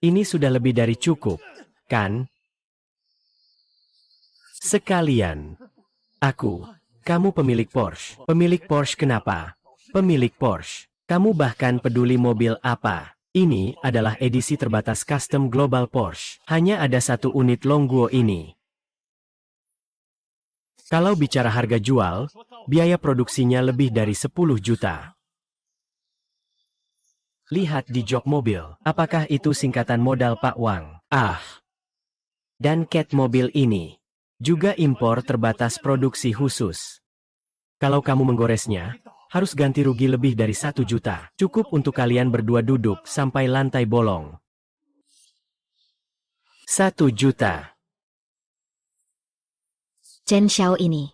Ini sudah lebih dari cukup, kan? Sekalian. Kamu pemilik Porsche. Pemilik Porsche kenapa? Pemilik Porsche. Kamu bahkan peduli mobil apa? Ini adalah edisi terbatas custom Global Porsche. Hanya ada satu unit Longguo ini. Kalau bicara harga jual, biaya produksinya lebih dari 10 juta. Lihat di jok mobil. Apakah itu singkatan modal Pak Wang? Dan cat mobil ini juga impor terbatas produksi khusus. Kalau kamu menggoresnya, harus ganti rugi lebih dari 1 juta. Cukup untuk kalian berdua duduk sampai lantai bolong. 1 juta. Chen Xiao ini.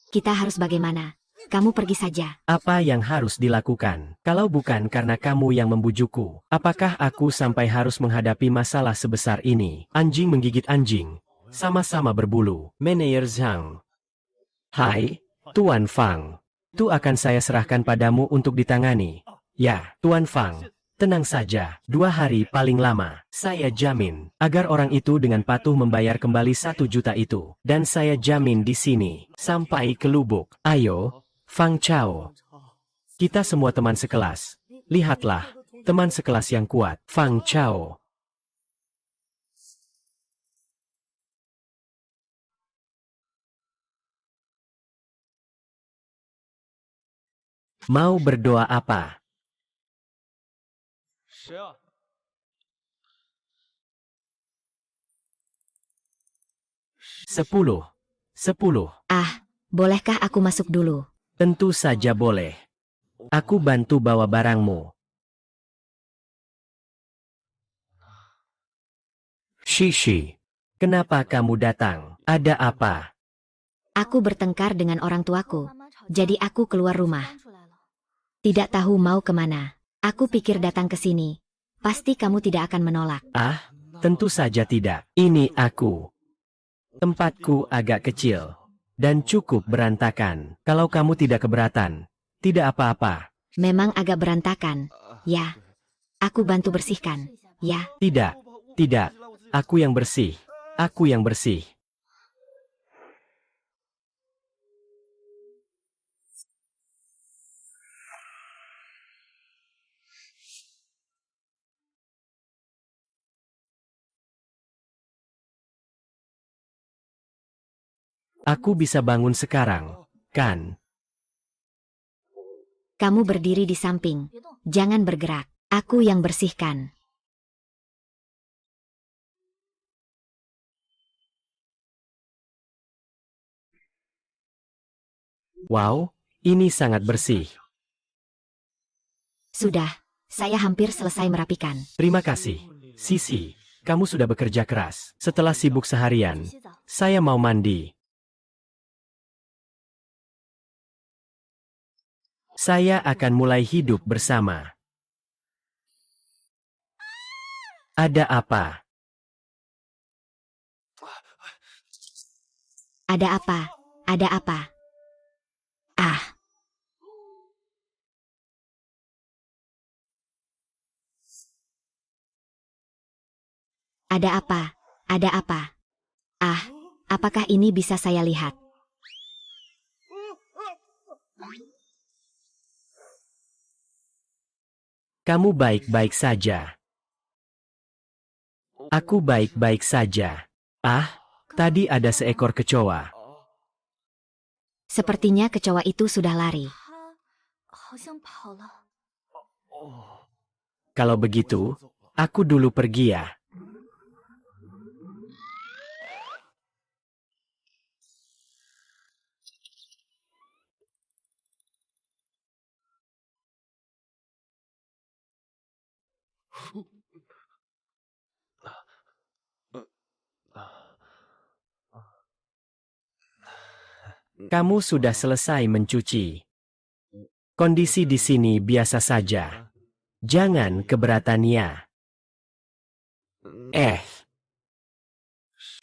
Kita harus bagaimana? Kamu pergi saja. Apa yang harus dilakukan? Kalau bukan karena kamu yang membujukku, apakah aku sampai harus menghadapi masalah sebesar ini? Anjing menggigit anjing. Sama-sama berbulu. Manager Zhang. Hai, Tuan Fang. Itu akan saya serahkan padamu untuk ditangani. Ya, Tuan Fang. Tenang saja, 2 hari paling lama. Saya jamin, agar orang itu dengan patuh membayar kembali 1 juta itu. Dan saya jamin di sini, sampai ke lubuk. Ayo, Fang Chao. Kita semua teman sekelas. Lihatlah, teman sekelas yang kuat. Fang Chao. Mau berdoa apa? 10. Bolehkah aku masuk dulu? Tentu saja boleh. Aku bantu bawa barangmu. Shishi. Kenapa kamu datang? Ada apa? Aku bertengkar dengan orang tuaku. Jadi aku keluar rumah. Tidak tahu mau kemana. Aku pikir datang ke sini. Pasti kamu tidak akan menolak. Tentu saja tidak. Ini aku. Tempatku agak kecil. Dan cukup berantakan. Kalau kamu tidak keberatan, tidak apa-apa. Memang agak berantakan. Ya. Aku bantu bersihkan. Ya. Tidak. Aku yang bersih. Aku bisa bangun sekarang, kan? Kamu berdiri di samping. Jangan bergerak. Aku yang bersihkan. Wow, ini sangat bersih. Sudah. Saya hampir selesai merapikan. Terima kasih, Sisi. Kamu sudah bekerja keras. Setelah sibuk seharian, saya mau mandi. Saya akan mulai hidup bersama. Ada apa? Ada apa? Ada apa? Ada apa? Ada apa? Apakah ini bisa saya lihat? Kamu baik-baik saja. Aku baik-baik saja. Tadi ada seekor kecoa. Sepertinya kecoa itu sudah lari. Kalau begitu, aku dulu pergi ya. Kamu sudah selesai mencuci. Kondisi di sini biasa saja. Jangan keberatan ya.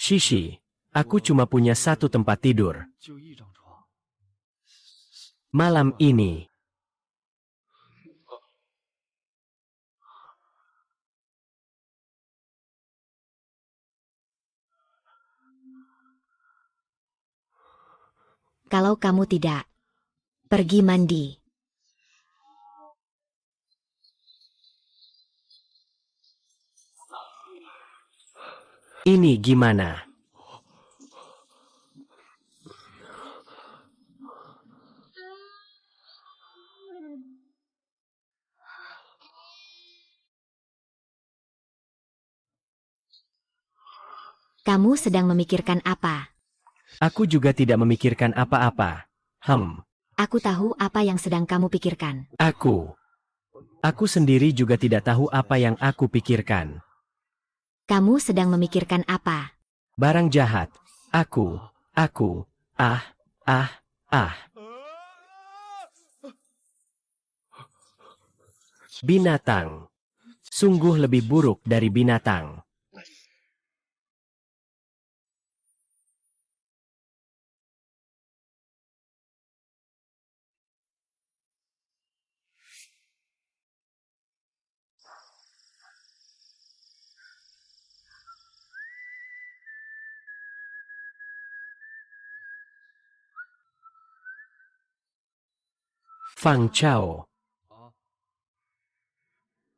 Shishi, aku cuma punya satu tempat tidur. Malam ini. Kalau kamu tidak pergi mandi, Ini gimana? kamu sedang memikirkan apa? Aku juga tidak memikirkan apa-apa. Aku tahu apa yang sedang kamu pikirkan. Aku sendiri juga tidak tahu apa yang aku pikirkan. Kamu sedang memikirkan apa? Barang jahat. Aku, ah. Binatang. Sungguh lebih buruk dari binatang. Fang Chao.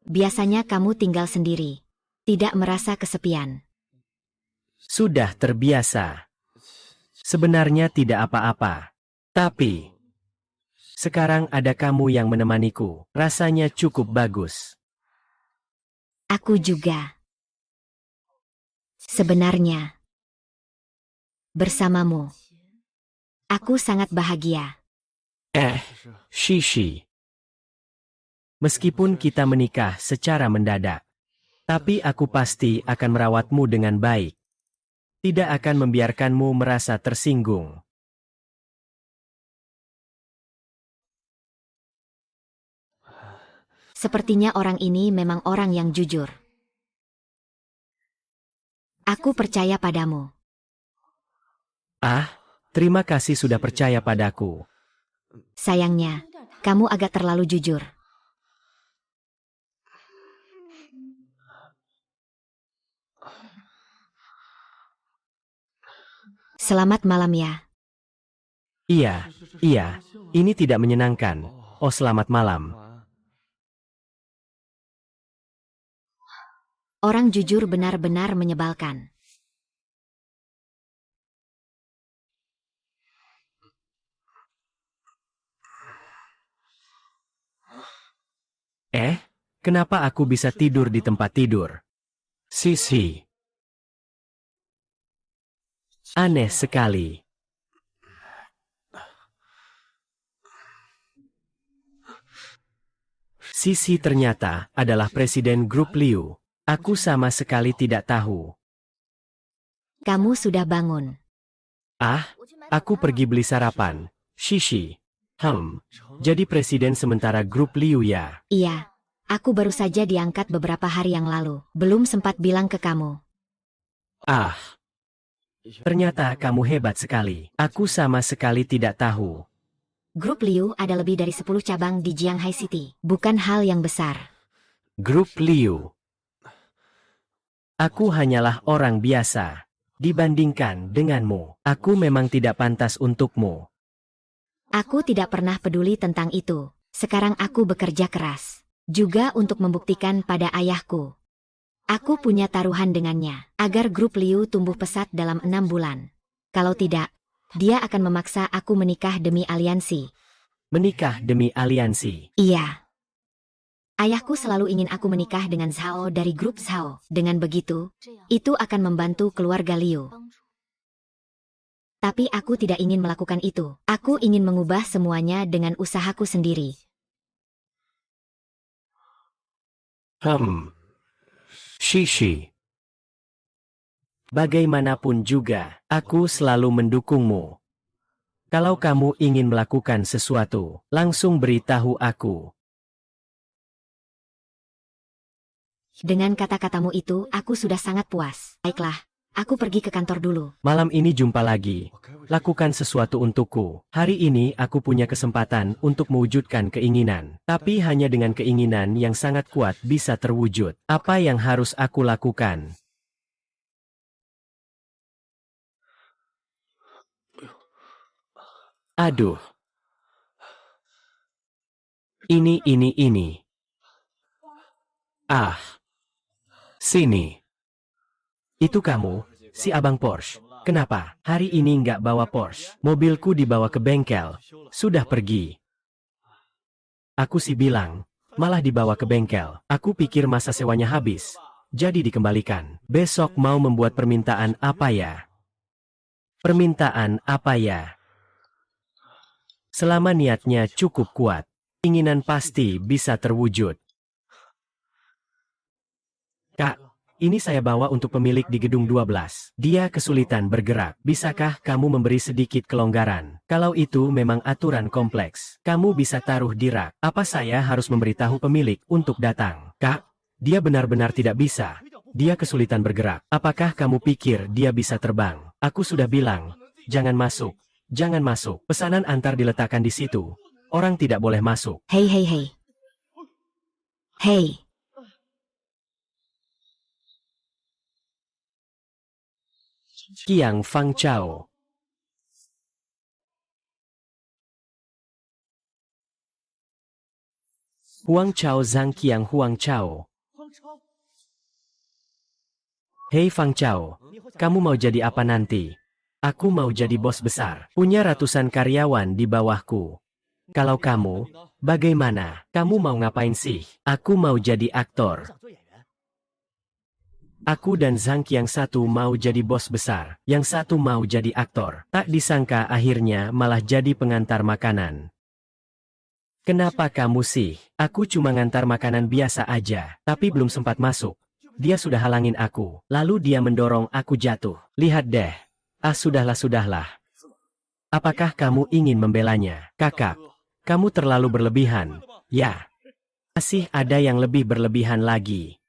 Biasanya kamu tinggal sendiri, tidak merasa kesepian. Sudah terbiasa. Sebenarnya tidak apa-apa. Tapi, sekarang ada kamu yang menemaniku. Rasanya cukup bagus. Aku juga. Sebenarnya, bersamamu, aku sangat bahagia. Shishi. Meskipun kita menikah secara mendadak, tapi aku pasti akan merawatmu dengan baik. Tidak akan membiarkanmu merasa tersinggung. Sepertinya orang ini memang orang yang jujur. Aku percaya padamu. Terima kasih sudah percaya padaku. Sayangnya, kamu agak terlalu jujur. Selamat malam ya. Iya, ini tidak menyenangkan. Oh, selamat malam. Orang jujur benar-benar menyebalkan. Kenapa aku bisa tidur di tempat tidur? Sisi. Aneh sekali. Sisi ternyata adalah presiden grup Liu. Aku sama sekali tidak tahu. Kamu sudah bangun. Aku pergi beli sarapan. Shishi. Jadi presiden sementara grup Liu ya? Iya, aku baru saja diangkat beberapa hari yang lalu. Belum sempat bilang ke kamu. Ternyata kamu hebat sekali. Aku sama sekali tidak tahu. Grup Liu ada lebih dari 10 cabang di Jianghai City. Bukan hal yang besar. Grup Liu. Aku hanyalah orang biasa. Dibandingkan denganmu, aku memang tidak pantas untukmu. Aku tidak pernah peduli tentang itu. Sekarang aku bekerja keras. Juga untuk membuktikan pada ayahku. Aku punya taruhan dengannya, agar grup Liu tumbuh pesat dalam 6 bulan. Kalau tidak, dia akan memaksa aku menikah demi aliansi. Menikah demi aliansi? Iya. Ayahku selalu ingin aku menikah dengan Zhao dari grup Zhao. Dengan begitu, itu akan membantu keluarga Liu. Tapi aku tidak ingin melakukan itu. Aku ingin mengubah semuanya dengan usahaku sendiri. Shishi. Bagaimanapun juga, aku selalu mendukungmu. Kalau kamu ingin melakukan sesuatu, langsung beritahu aku. Dengan kata-katamu itu, aku sudah sangat puas. Baiklah, aku pergi ke kantor dulu. Malam ini jumpa lagi. Lakukan sesuatu untukku. Hari ini aku punya kesempatan untuk mewujudkan keinginan. Tapi hanya dengan keinginan yang sangat kuat bisa terwujud. Apa yang harus aku lakukan? Aduh. Ini. Ah. Sini. Itu kamu, si abang Porsche. Kenapa? Hari ini nggak bawa Porsche. Mobilku dibawa ke bengkel. Sudah pergi. Aku sih bilang, malah dibawa ke bengkel. Aku pikir masa sewanya habis. Jadi dikembalikan. Besok mau membuat permintaan apa ya? Permintaan apa ya? Selama niatnya cukup kuat, keinginan pasti bisa terwujud. Kak, ini saya bawa untuk pemilik di gedung 12. Dia kesulitan bergerak. Bisakah kamu memberi sedikit kelonggaran? Kalau itu memang aturan kompleks, kamu bisa taruh di rak. Apa saya harus memberitahu pemilik untuk datang? Kak, dia benar-benar tidak bisa. Dia kesulitan bergerak. Apakah kamu pikir dia bisa terbang? Aku sudah bilang, jangan masuk. Jangan masuk. Pesanan antar diletakkan di situ. Orang tidak boleh masuk. Hei. Hei. Qiang Fang Chao. Huang Chao Zhang Qiang Huang Chao. Hei Fang Chao, kamu mau jadi apa nanti? Aku mau jadi bos besar, punya ratusan karyawan di bawahku. Kalau kamu, bagaimana? Kamu mau ngapain sih? Aku mau jadi aktor. Aku dan Zhang yang satu mau jadi bos besar, yang satu mau jadi aktor. Tak disangka akhirnya malah jadi pengantar makanan. Kenapa kamu sih? Aku cuma ngantar makanan biasa aja, tapi belum sempat masuk. Dia sudah halangin aku, lalu dia mendorong aku jatuh. Lihat deh. Ah sudahlah. Apakah kamu ingin membelanya? Kakak, kamu terlalu berlebihan. Ya. Masih ada yang lebih berlebihan lagi.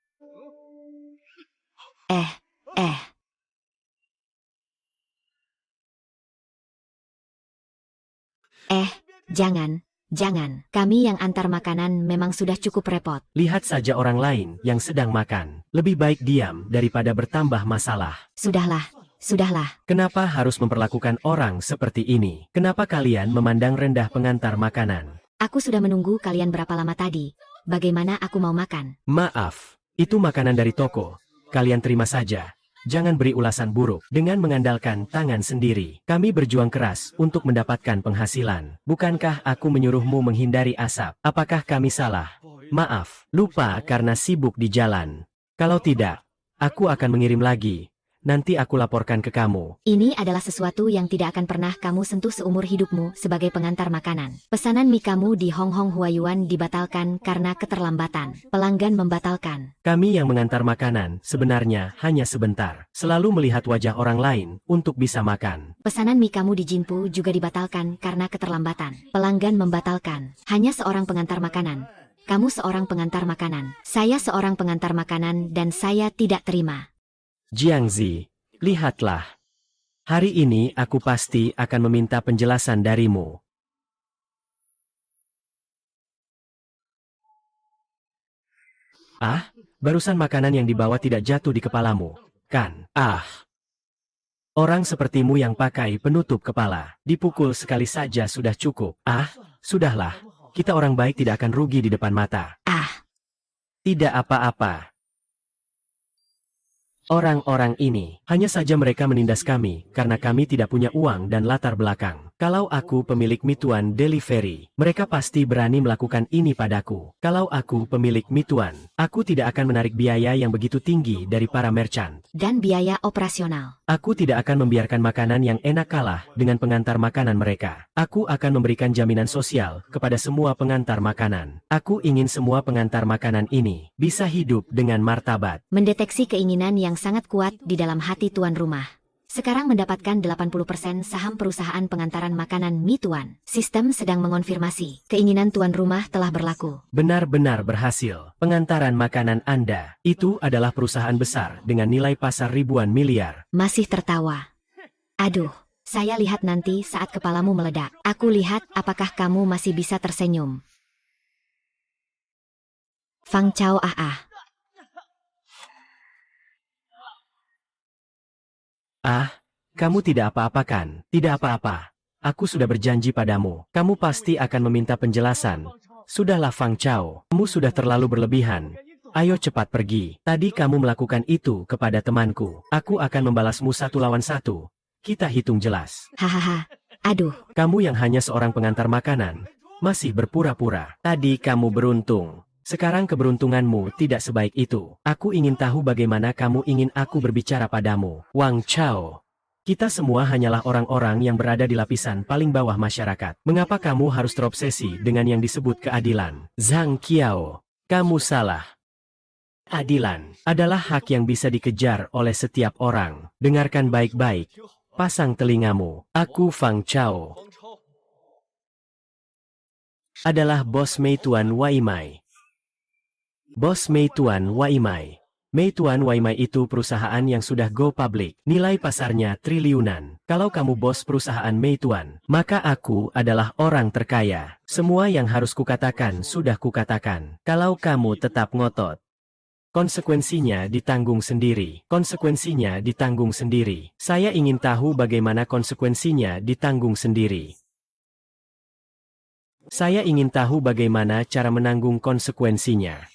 Jangan. Kami yang antar makanan memang sudah cukup repot. Lihat saja orang lain yang sedang makan. Lebih baik diam daripada bertambah masalah. Sudahlah. Kenapa harus memperlakukan orang seperti ini? Kenapa kalian memandang rendah pengantar makanan? Aku sudah menunggu kalian berapa lama tadi. Bagaimana aku mau makan? Maaf, itu makanan dari toko. Kalian terima saja. Jangan beri ulasan buruk dengan mengandalkan tangan sendiri. Kami berjuang keras untuk mendapatkan penghasilan. Bukankah aku menyuruhmu menghindari asap? Apakah kami salah? Maaf, lupa karena sibuk di jalan. Kalau tidak, aku akan mengirim lagi. Nanti aku laporkan ke kamu. Ini adalah sesuatu yang tidak akan pernah kamu sentuh seumur hidupmu sebagai pengantar makanan. Pesanan mie kamu di Hong Hong Huayuan dibatalkan karena keterlambatan. Pelanggan membatalkan. Kami yang mengantar makanan sebenarnya hanya sebentar. Selalu melihat wajah orang lain untuk bisa makan. Pesanan mie kamu di Jinpu juga dibatalkan karena keterlambatan. Pelanggan membatalkan. Hanya seorang pengantar makanan. Kamu seorang pengantar makanan. Saya seorang pengantar makanan dan saya tidak terima. Jiangzi, lihatlah. Hari ini aku pasti akan meminta penjelasan darimu. Ah, barusan makanan yang dibawa tidak jatuh di kepalamu, kan? Ah. Orang sepertimu yang pakai penutup kepala, dipukul sekali saja sudah cukup. Ah, sudahlah. Kita orang baik tidak akan rugi di depan mata. Ah. Tidak apa-apa. Orang-orang ini, hanya saja mereka menindas kami, karena kami tidak punya uang dan latar belakang. Kalau aku pemilik Mituan Delivery, mereka pasti berani melakukan ini padaku. Kalau aku pemilik Mituan, aku tidak akan menarik biaya yang begitu tinggi dari para merchant. Dan biaya operasional. Aku tidak akan membiarkan makanan yang enak kalah dengan pengantar makanan mereka. Aku akan memberikan jaminan sosial kepada semua pengantar makanan. Aku ingin semua pengantar makanan ini bisa hidup dengan martabat. Mendeteksi keinginan yang sangat kuat di dalam hati tuan rumah. Sekarang mendapatkan 80% saham perusahaan pengantaran makanan mie Tuan. Sistem sedang mengonfirmasi. Keinginan tuan rumah telah berlaku. Benar-benar berhasil. Pengantaran makanan Anda, itu adalah perusahaan besar dengan nilai pasar ribuan miliar. Masih tertawa. Aduh, saya lihat nanti saat kepalamu meledak. Aku lihat apakah kamu masih bisa tersenyum. Fang Chao ah. Kamu tidak apa-apa kan? Tidak apa-apa. Aku sudah berjanji padamu. Kamu pasti akan meminta penjelasan. Sudahlah Fang Chao, kamu sudah terlalu berlebihan. Ayo cepat pergi. Tadi kamu melakukan itu kepada temanku. Aku akan membalasmu 1 lawan 1. Kita hitung jelas. Hahaha. Aduh. Kamu yang hanya seorang pengantar makanan, masih berpura-pura. Tadi kamu beruntung. Sekarang keberuntunganmu tidak sebaik itu. Aku ingin tahu bagaimana kamu ingin aku berbicara padamu. Wang Chao. Kita semua hanyalah orang-orang yang berada di lapisan paling bawah masyarakat. Mengapa kamu harus terobsesi dengan yang disebut keadilan? Zhang Qiao, kamu salah. Keadilan adalah hak yang bisa dikejar oleh setiap orang. Dengarkan baik-baik. Pasang telingamu. Aku Fang Chao adalah bos Meituan Waimai. Bos Meituan Waimai. Meituan Waimai itu perusahaan yang sudah go public. Nilai pasarnya triliunan. Kalau kamu bos perusahaan Meituan, maka aku adalah orang terkaya. Semua yang harus kukatakan sudah kukatakan. Kalau kamu tetap ngotot, konsekuensinya ditanggung sendiri. Konsekuensinya ditanggung sendiri. Saya ingin tahu bagaimana konsekuensinya ditanggung sendiri. Saya ingin tahu bagaimana cara menanggung konsekuensinya.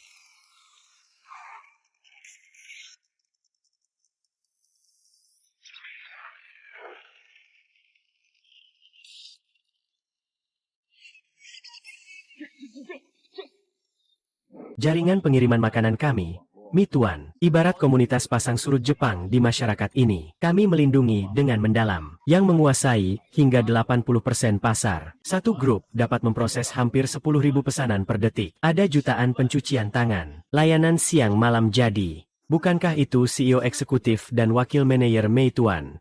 Jaringan pengiriman makanan kami, Meituan, ibarat komunitas pasang surut Jepang di masyarakat ini. Kami melindungi dengan mendalam, yang menguasai hingga 80% pasar. Satu grup dapat memproses hampir 10.000 pesanan per detik. Ada jutaan pencucian tangan. Layanan siang malam jadi. Bukankah itu CEO eksekutif dan wakil manajer Meituan?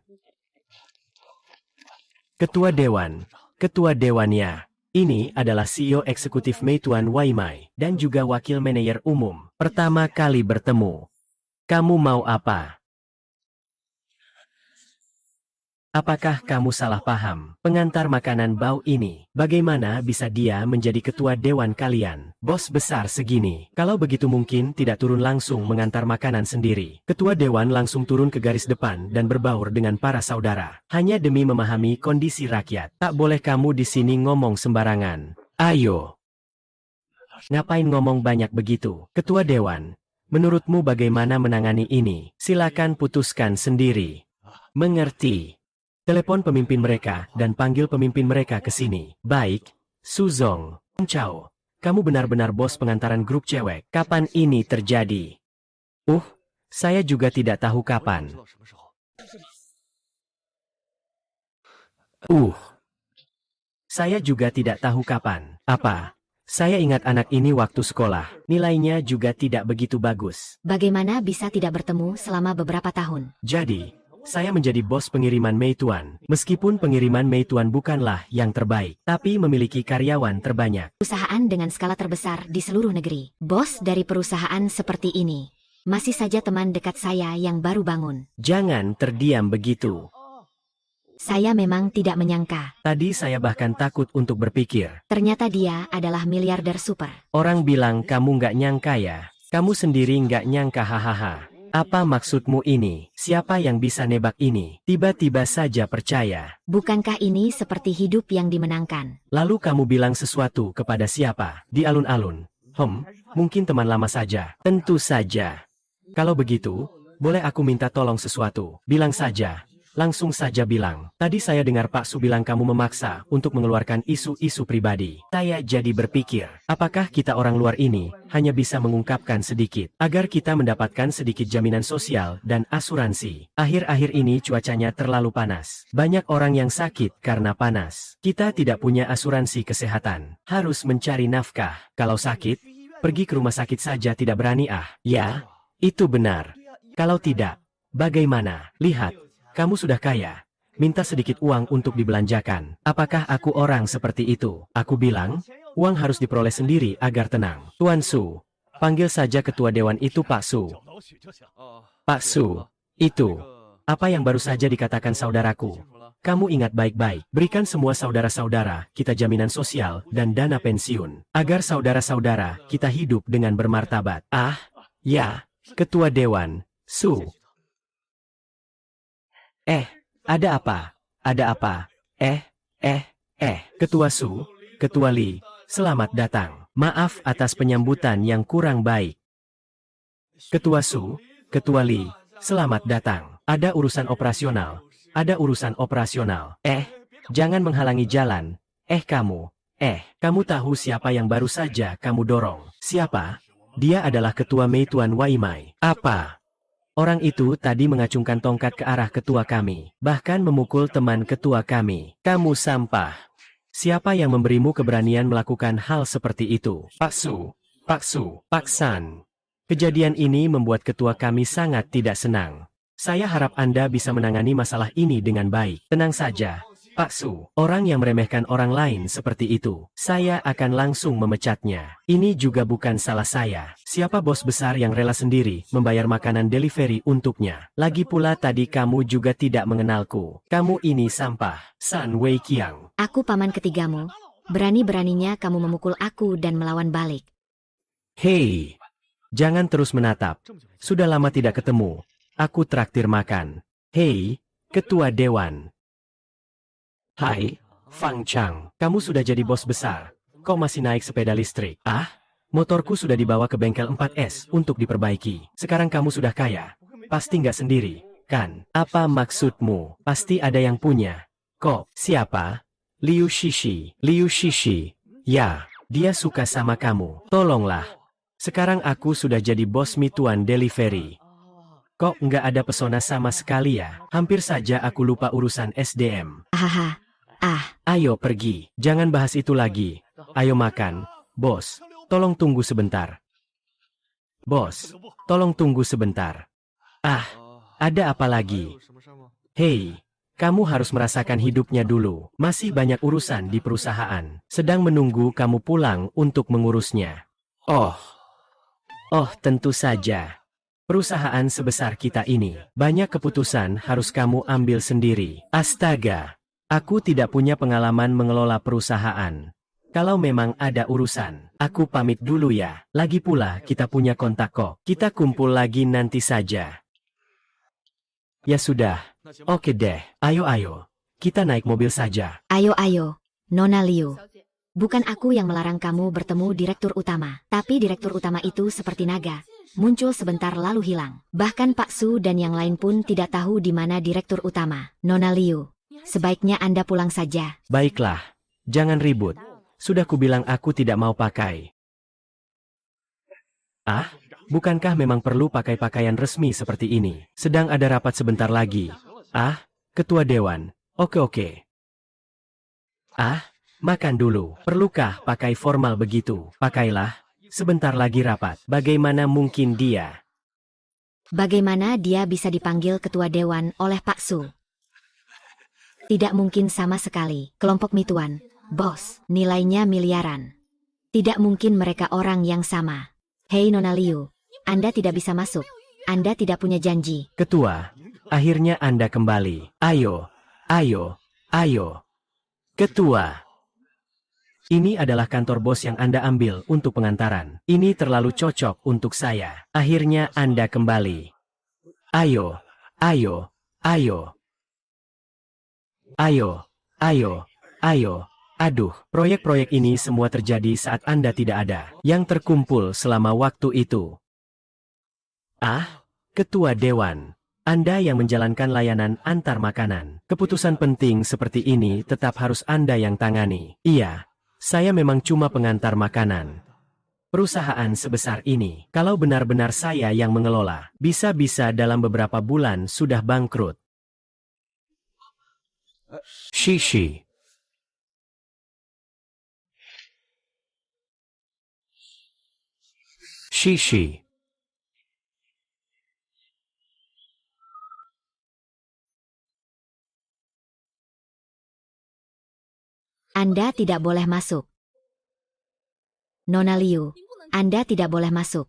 Ketua Dewannya. Ini adalah CEO eksekutif Meituan Waimai, dan juga wakil manajer umum. Pertama kali bertemu. Kamu mau apa? Apakah kamu salah paham? Pengantar makanan bau ini, bagaimana bisa dia menjadi ketua dewan kalian? Bos besar segini. Kalau begitu mungkin tidak turun langsung mengantar makanan sendiri. Ketua dewan langsung turun ke garis depan dan berbaur dengan para saudara. Hanya demi memahami kondisi rakyat. Tak boleh kamu di sini ngomong sembarangan. Ayo. Ngapain ngomong banyak begitu? Ketua dewan, menurutmu bagaimana menangani ini? Silakan putuskan sendiri. Mengerti? Telepon pemimpin mereka dan panggil pemimpin mereka ke sini. Baik, Suzong, Chao, kamu benar-benar bos pengantaran grup cewek. Kapan ini terjadi? Saya juga tidak tahu kapan. Saya juga tidak tahu kapan. Apa? Saya ingat anak ini waktu sekolah. Nilainya juga tidak begitu bagus. Bagaimana bisa tidak bertemu selama beberapa tahun? Jadi, saya menjadi bos pengiriman Meituan. Meskipun pengiriman Meituan bukanlah yang terbaik, tapi memiliki karyawan terbanyak. Perusahaan dengan skala terbesar di seluruh negeri. Bos dari perusahaan seperti ini. Masih saja teman dekat saya yang baru bangun. Jangan terdiam begitu. Saya memang tidak menyangka. Tadi saya bahkan takut untuk berpikir. Ternyata dia adalah miliarder super. Orang bilang kamu nggak nyangka ya. Kamu sendiri nggak nyangka hahaha. Apa maksudmu ini? Siapa yang bisa nebak ini? Tiba-tiba saja percaya. Bukankah ini seperti hidup yang dimenangkan? Lalu kamu bilang sesuatu kepada siapa? Di alun-alun? Mungkin teman lama saja. Tentu saja. Kalau begitu, boleh aku minta tolong sesuatu? Bilang saja. Langsung saja bilang. Tadi saya dengar Pak Su bilang kamu memaksa untuk mengeluarkan isu-isu pribadi. Saya jadi berpikir, apakah kita orang luar ini hanya bisa mengungkapkan sedikit agar kita mendapatkan sedikit jaminan sosial dan asuransi. Akhir-akhir ini cuacanya terlalu panas. Banyak orang yang sakit karena panas. Kita tidak punya asuransi kesehatan. Harus mencari nafkah. Kalau sakit, pergi ke rumah sakit saja tidak berani. Ya, itu benar. Kalau tidak, bagaimana? Lihat. kamu sudah kaya. Minta sedikit uang untuk dibelanjakan. Apakah aku orang seperti itu? Aku bilang, uang harus diperoleh sendiri agar tenang. Tuan Su, panggil saja ketua dewan itu Pak Su. Pak Su, itu. Apa yang baru saja dikatakan saudaraku? Kamu ingat baik-baik, berikan semua saudara-saudara kita jaminan sosial dan dana pensiun, agar saudara-saudara kita hidup dengan bermartabat. Ah, ya, ketua dewan, Su. Ada apa? Ada apa? Ketua Su, Ketua Li, selamat datang. Maaf atas penyambutan yang kurang baik. Ketua Su, Ketua Li, selamat datang. Ada urusan operasional. Ada urusan operasional. Jangan menghalangi jalan. Kamu tahu siapa yang baru saja kamu dorong? Siapa? Dia adalah Ketua Meituan Waimai. Apa? Orang itu tadi mengacungkan tongkat ke arah ketua kami, bahkan memukul teman ketua kami. Kamu sampah. Siapa yang memberimu keberanian melakukan hal seperti itu? Pak Su, Pak San. Kejadian ini membuat ketua kami sangat tidak senang. Saya harap Anda bisa menangani masalah ini dengan baik. Tenang saja, Pak Su. Orang yang meremehkan orang lain seperti itu, saya akan langsung memecatnya. Ini juga bukan salah saya. Siapa bos besar yang rela sendiri membayar makanan delivery untuknya? Lagi pula tadi kamu juga tidak mengenalku. Kamu ini sampah. San Wei Qiang. Aku paman ketigamu. Berani-beraninya kamu memukul aku dan melawan balik. Hei, jangan terus menatap. Sudah lama tidak ketemu. Aku traktir makan. Hei, ketua dewan. Hai, Fang Chang, kamu sudah jadi bos besar. Kok masih naik sepeda listrik? Ah, motorku sudah dibawa ke bengkel 4S untuk diperbaiki. Sekarang kamu sudah kaya. Pasti nggak sendiri, kan? Apa maksudmu? Pasti ada yang punya. Kok, siapa? Liu Shishi. Liu Shishi. Ya, dia suka sama kamu. Tolonglah. Sekarang aku sudah jadi bos Meituan Delivery. Kok nggak ada pesona sama sekali ya? Hampir saja aku lupa urusan SDM. Hahaha. Ayo pergi, jangan bahas itu lagi. Ayo makan, bos. Tolong tunggu sebentar. Bos, tolong tunggu sebentar. Ada apa lagi? Hei, kamu harus merasakan hidupnya dulu. Masih banyak urusan di perusahaan. Sedang menunggu kamu pulang untuk mengurusnya. Oh, tentu saja. Perusahaan sebesar kita ini, banyak keputusan harus kamu ambil sendiri. Astaga. Aku tidak punya pengalaman mengelola perusahaan. Kalau memang ada urusan, aku pamit dulu ya. Lagi pula kita punya kontak kok. Kita kumpul lagi nanti saja. Ya sudah. Oke deh. Ayo. Kita naik mobil saja. Ayo, Nona Liu. Bukan aku yang melarang kamu bertemu direktur utama. Tapi direktur utama itu seperti naga. Muncul sebentar lalu hilang. Bahkan Pak Su dan yang lain pun tidak tahu di mana direktur utama. Nona Liu. Sebaiknya Anda pulang saja. Baiklah, jangan ribut. Sudah kubilang aku tidak mau pakai. Bukankah memang perlu pakai pakaian resmi seperti ini? Sedang ada rapat sebentar lagi. Ketua dewan. Oke. Makan dulu. Perlukah pakai formal begitu? Pakailah. Sebentar lagi rapat. Bagaimana mungkin dia? Bagaimana dia bisa dipanggil ketua dewan oleh Pak Su? Tidak mungkin sama sekali. Kelompok Meituan, bos, nilainya miliaran. Tidak mungkin mereka orang yang sama. Hei Nona Liu, Anda tidak bisa masuk. Anda tidak punya janji. Ketua, akhirnya Anda kembali. Ayo. Ketua. Ini adalah kantor bos yang Anda ambil untuk pengantaran. Ini terlalu cocok untuk saya. Akhirnya Anda kembali. Ayo. Aduh, proyek-proyek ini semua terjadi saat Anda tidak ada. Yang terkumpul selama waktu itu. Ketua Dewan. Anda yang menjalankan layanan antar makanan. Keputusan penting seperti ini tetap harus Anda yang tangani. Iya, saya memang cuma pengantar makanan. Perusahaan sebesar ini, kalau benar-benar saya yang mengelola, bisa-bisa dalam beberapa bulan sudah bangkrut. Shishi. Anda tidak boleh masuk. Nona Liu, Anda tidak boleh masuk.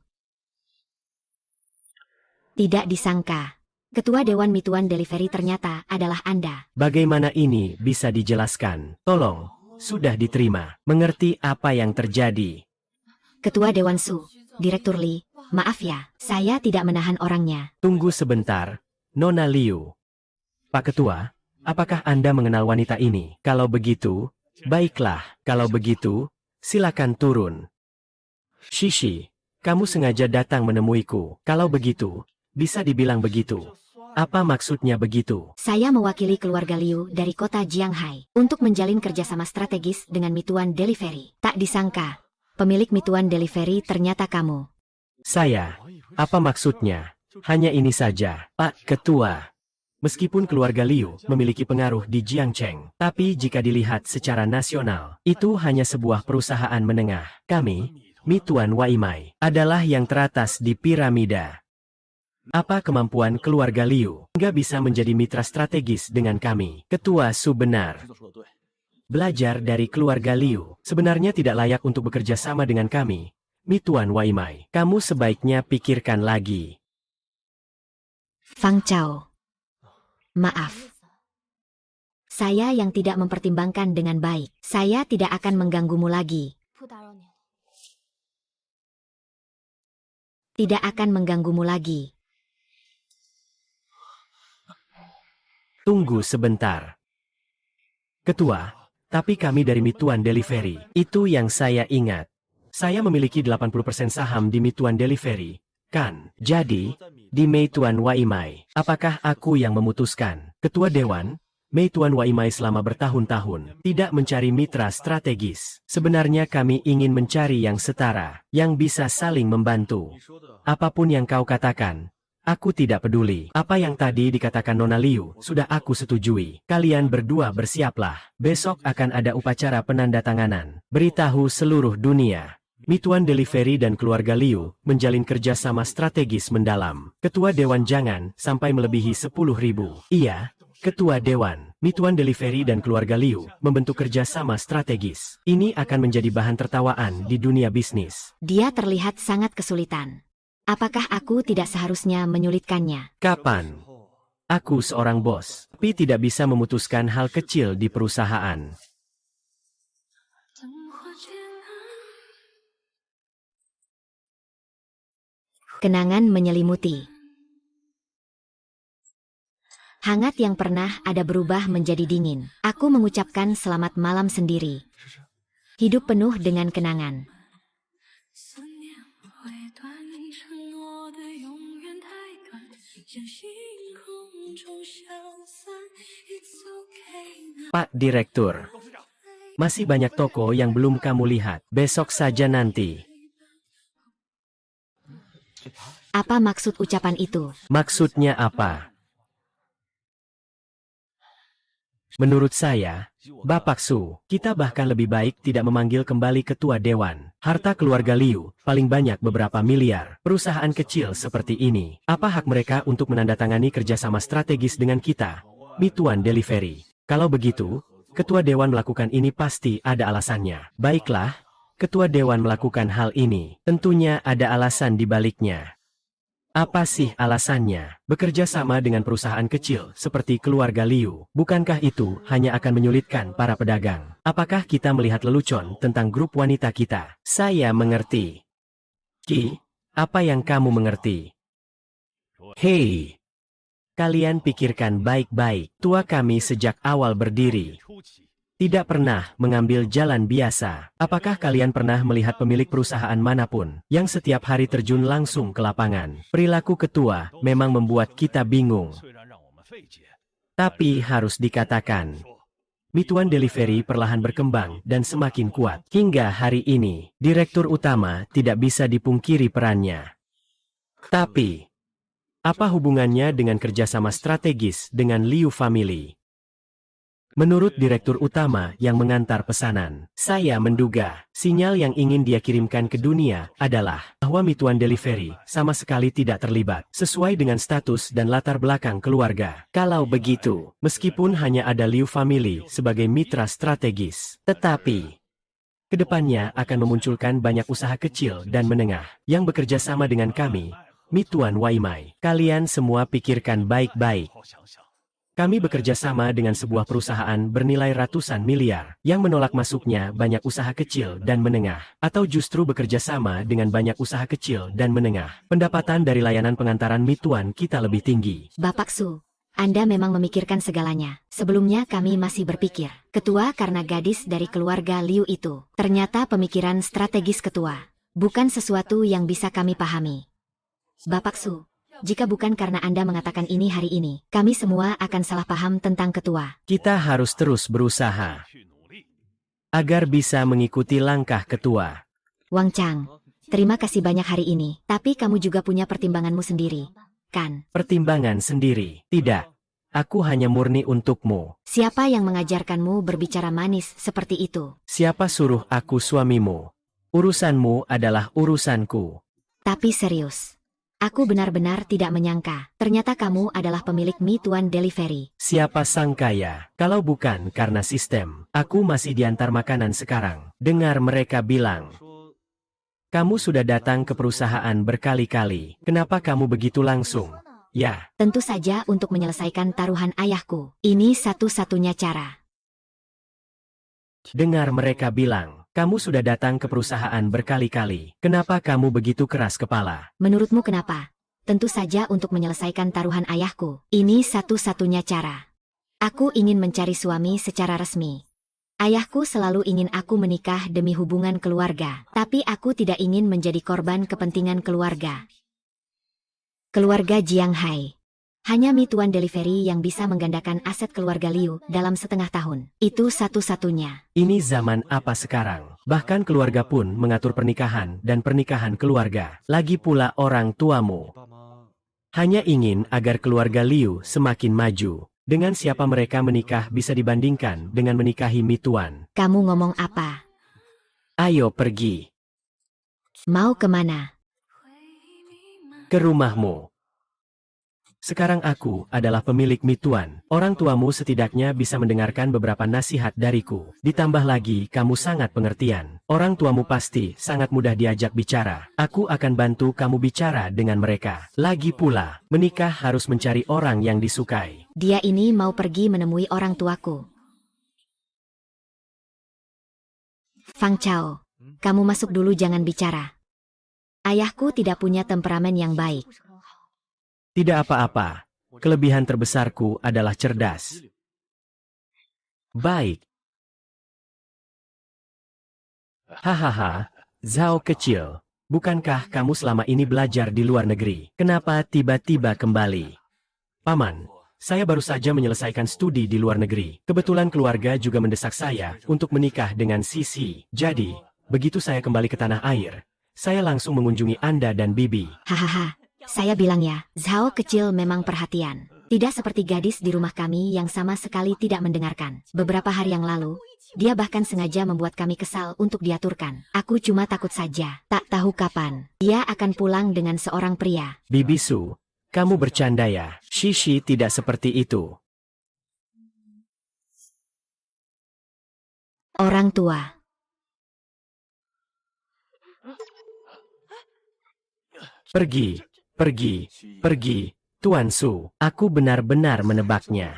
Tidak disangka. Ketua Dewan Mituan Delivery ternyata adalah Anda. Bagaimana ini bisa dijelaskan? Tolong, sudah diterima. Mengerti apa yang terjadi? Ketua Dewan Su, Direktur Li, maaf ya, saya tidak menahan orangnya. Tunggu sebentar, Nona Liu. Pak Ketua, apakah Anda mengenal wanita ini? Kalau begitu, baiklah. Kalau begitu, silakan turun. Shishi, kamu sengaja datang menemuiku. Kalau begitu, bisa dibilang begitu. Apa maksudnya begitu? Saya mewakili keluarga Liu dari kota Jianghai untuk menjalin kerjasama strategis dengan Mituan Delivery. Tak disangka, pemilik Mituan Delivery ternyata kamu. Saya, apa maksudnya? Hanya ini saja, Pak Ketua. Meskipun keluarga Liu memiliki pengaruh di Jiangcheng, tapi jika dilihat secara nasional, itu hanya sebuah perusahaan menengah. Kami, Mituan Waimai, adalah yang teratas di piramida. Apa kemampuan keluarga Liu nggak bisa menjadi mitra strategis dengan kami? Ketua Su benar. Belajar dari keluarga Liu sebenarnya tidak layak untuk bekerja sama dengan kami. Mituan Waimai, kamu sebaiknya pikirkan lagi. Fang Chao. Maaf. Saya yang tidak mempertimbangkan dengan baik. Saya tidak akan mengganggumu lagi. Tidak akan mengganggumu lagi. Tunggu sebentar. Ketua, tapi kami dari Mituan Delivery. Itu yang saya ingat. Saya memiliki 80% saham di Mituan Delivery, kan? Jadi, di Meituan Waimai, apakah aku yang memutuskan? Ketua Dewan, Meituan Waimai selama bertahun-tahun tidak mencari mitra strategis. Sebenarnya kami ingin mencari yang setara, yang bisa saling membantu. Apapun yang kau katakan, aku tidak peduli. Apa yang tadi dikatakan Nona Liu sudah aku setujui. Kalian berdua bersiaplah. Besok akan ada upacara penandatanganan. Beritahu seluruh dunia. Mituan Delivery dan keluarga Liu menjalin kerjasama strategis mendalam. Ketua Dewan jangan sampai melebihi 10.000. Iya, Ketua Dewan, Mituan Delivery dan keluarga Liu membentuk kerjasama strategis. Ini akan menjadi bahan tertawaan di dunia bisnis. Dia terlihat sangat kesulitan. Apakah aku tidak seharusnya menyulitkannya? Kapan? Aku seorang bos, tapi tidak bisa memutuskan hal kecil di perusahaan. Kenangan menyelimuti. Hangat yang pernah ada berubah menjadi dingin. Aku mengucapkan selamat malam sendiri. Hidup penuh dengan kenangan. Pak Direktur, masih banyak toko yang belum kamu lihat. Besok saja nanti. Apa maksud ucapan itu? Maksudnya apa? Menurut saya, Bapak Su, kita bahkan lebih baik tidak memanggil kembali Ketua Dewan. Harta keluarga Liu paling banyak beberapa miliar. Perusahaan kecil seperti ini, apa hak mereka untuk menandatangani kerjasama strategis dengan kita? Mituan Delivery. Kalau begitu, Ketua Dewan melakukan ini pasti ada alasannya. Baiklah, Ketua Dewan melakukan hal ini. Tentunya ada alasan di baliknya. Apa sih alasannya? Bekerja sama dengan perusahaan kecil seperti keluarga Liu. Bukankah itu hanya akan menyulitkan para pedagang? Apakah kita melihat lelucon tentang grup wanita kita? Saya mengerti. Ki, apa yang kamu mengerti? Hei, kalian pikirkan baik-baik. Tua kami sejak awal berdiri tidak pernah mengambil jalan biasa. Apakah kalian pernah melihat pemilik perusahaan manapun yang setiap hari terjun langsung ke lapangan? Perilaku ketua memang membuat kita bingung. Tapi harus dikatakan, Mituan Delivery perlahan berkembang dan semakin kuat. Hingga hari ini, direktur utama tidak bisa dipungkiri perannya. Tapi, apa hubungannya dengan kerjasama strategis dengan Liu Family? Menurut direktur utama yang mengantar pesanan, saya menduga sinyal yang ingin dia kirimkan ke dunia adalah bahwa Mituan Delivery sama sekali tidak terlibat sesuai dengan status dan latar belakang keluarga. Kalau begitu, meskipun hanya ada Liu Family sebagai mitra strategis, tetapi kedepannya akan memunculkan banyak usaha kecil dan menengah yang bekerja sama dengan kami, Mituan Waimai. Kalian semua pikirkan baik-baik. Kami bekerja sama dengan sebuah perusahaan bernilai ratusan miliar yang menolak masuknya banyak usaha kecil dan menengah, atau justru bekerja sama dengan banyak usaha kecil dan menengah. Pendapatan dari layanan pengantaran Mituan kita lebih tinggi. Bapak Su, Anda memang memikirkan segalanya. Sebelumnya kami masih berpikir, ketua karena gadis dari keluarga Liu itu. Ternyata pemikiran strategis ketua, bukan sesuatu yang bisa kami pahami. Bapak Su, jika bukan karena Anda mengatakan ini hari ini, kami semua akan salah paham tentang ketua. Kita harus terus berusaha agar bisa mengikuti langkah ketua. Wang Chang, terima kasih banyak hari ini, tapi kamu juga punya pertimbanganmu sendiri, kan? Pertimbangan sendiri, tidak. Aku hanya murni untukmu. Siapa yang mengajarkanmu berbicara manis seperti itu? Siapa suruh aku suamimu? Urusanmu adalah urusanku. Tapi serius, aku benar-benar tidak menyangka, ternyata kamu adalah pemilik Mituan Delivery. Siapa sangka ya, kalau bukan karena sistem, aku masih diantar makanan sekarang. Dengar mereka bilang, kamu sudah datang ke perusahaan berkali-kali, kenapa kamu begitu langsung? Ya, Tentu saja untuk menyelesaikan taruhan ayahku. Ini satu-satunya cara. dengar mereka bilang, kamu sudah datang ke perusahaan berkali-kali, kenapa kamu begitu keras kepala? Menurutmu kenapa? Tentu saja untuk menyelesaikan taruhan ayahku. Ini satu-satunya cara. Aku ingin mencari suami secara resmi. Ayahku selalu ingin aku menikah demi hubungan keluarga, tapi aku tidak ingin menjadi korban kepentingan keluarga. Keluarga Jiang Hai. Hanya Mituan Delivery yang bisa menggandakan aset keluarga Liu dalam setengah tahun. Itu satu-satunya. Ini zaman apa sekarang? Bahkan keluarga pun mengatur pernikahan dan pernikahan keluarga. Lagi pula orang tuamu hanya ingin agar keluarga Liu semakin maju. Dengan siapa mereka menikah bisa dibandingkan dengan menikahi Mituan. Kamu ngomong apa? Ayo pergi Mau kemana? ke rumahmu. Sekarang aku adalah pemilik Mituan. Orang tuamu setidaknya bisa mendengarkan beberapa nasihat dariku. Ditambah lagi kamu sangat pengertian. Orang tuamu pasti sangat mudah diajak bicara. Aku akan bantu kamu bicara dengan mereka. Lagi pula, menikah harus mencari orang yang disukai. Dia ini mau pergi menemui orang tuaku. Fang Chao, kamu masuk dulu, jangan bicara. Ayahku tidak punya temperamen yang baik. Tidak apa-apa. Kelebihan terbesarku adalah cerdas. Baik. Hahaha, Zhao kecil. Bukankah kamu selama ini belajar di luar negeri? Kenapa tiba-tiba kembali? Paman, saya baru saja menyelesaikan studi di luar negeri. Kebetulan keluarga juga mendesak saya untuk menikah dengan Sisi. Jadi, begitu saya kembali ke tanah air, saya langsung mengunjungi Anda dan Bibi. Hahaha, saya bilang ya, Zhao kecil memang perhatian. Tidak seperti gadis di rumah kami yang sama sekali tidak mendengarkan. Beberapa hari yang lalu, dia bahkan sengaja membuat kami kesal untuk diaturkan. Aku cuma takut saja, tak tahu kapan dia akan pulang dengan seorang pria. Bibi Su, kamu bercanda ya? Shishi tidak seperti itu. Orang tua. Pergi, pergi, pergi. Tuan Su, aku benar-benar menebaknya.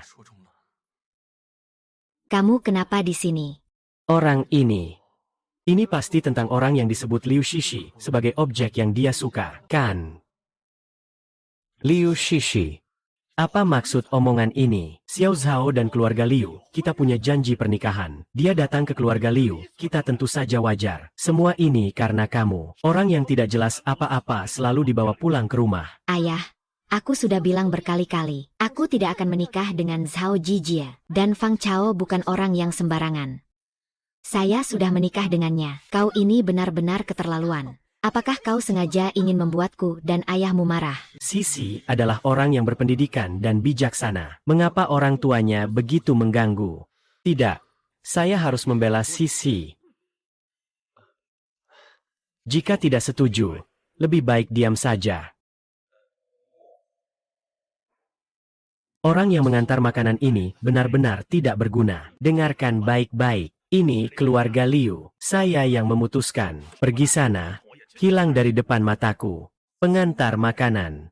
Kamu kenapa di sini? Orang ini. Ini pasti tentang orang yang disebut Liu Shishi sebagai objek yang dia suka, kan? Liu Shishi. Apa maksud omongan ini? Xiao Zhao dan keluarga Liu, kita punya janji pernikahan. Dia datang ke keluarga Liu, kita tentu saja wajar. Semua ini karena kamu. Orang yang tidak jelas apa-apa selalu dibawa pulang ke rumah. Ayah, aku sudah bilang berkali-kali, aku tidak akan menikah dengan Zhao Jijie, dan Fang Chao bukan orang yang sembarangan. Saya sudah menikah dengannya. Kau ini benar-benar keterlaluan. Apakah kau sengaja ingin membuatku dan ayahmu marah? Sisi adalah orang yang berpendidikan dan bijaksana. Mengapa orang tuanya begitu mengganggu? Tidak, saya harus membela Sisi. Jika tidak setuju, lebih baik diam saja. Orang yang mengantar makanan ini benar-benar tidak berguna. Dengarkan baik-baik. Ini keluarga Liu. Saya yang memutuskan. Pergi sana. Hilang dari depan mataku. Pengantar makanan.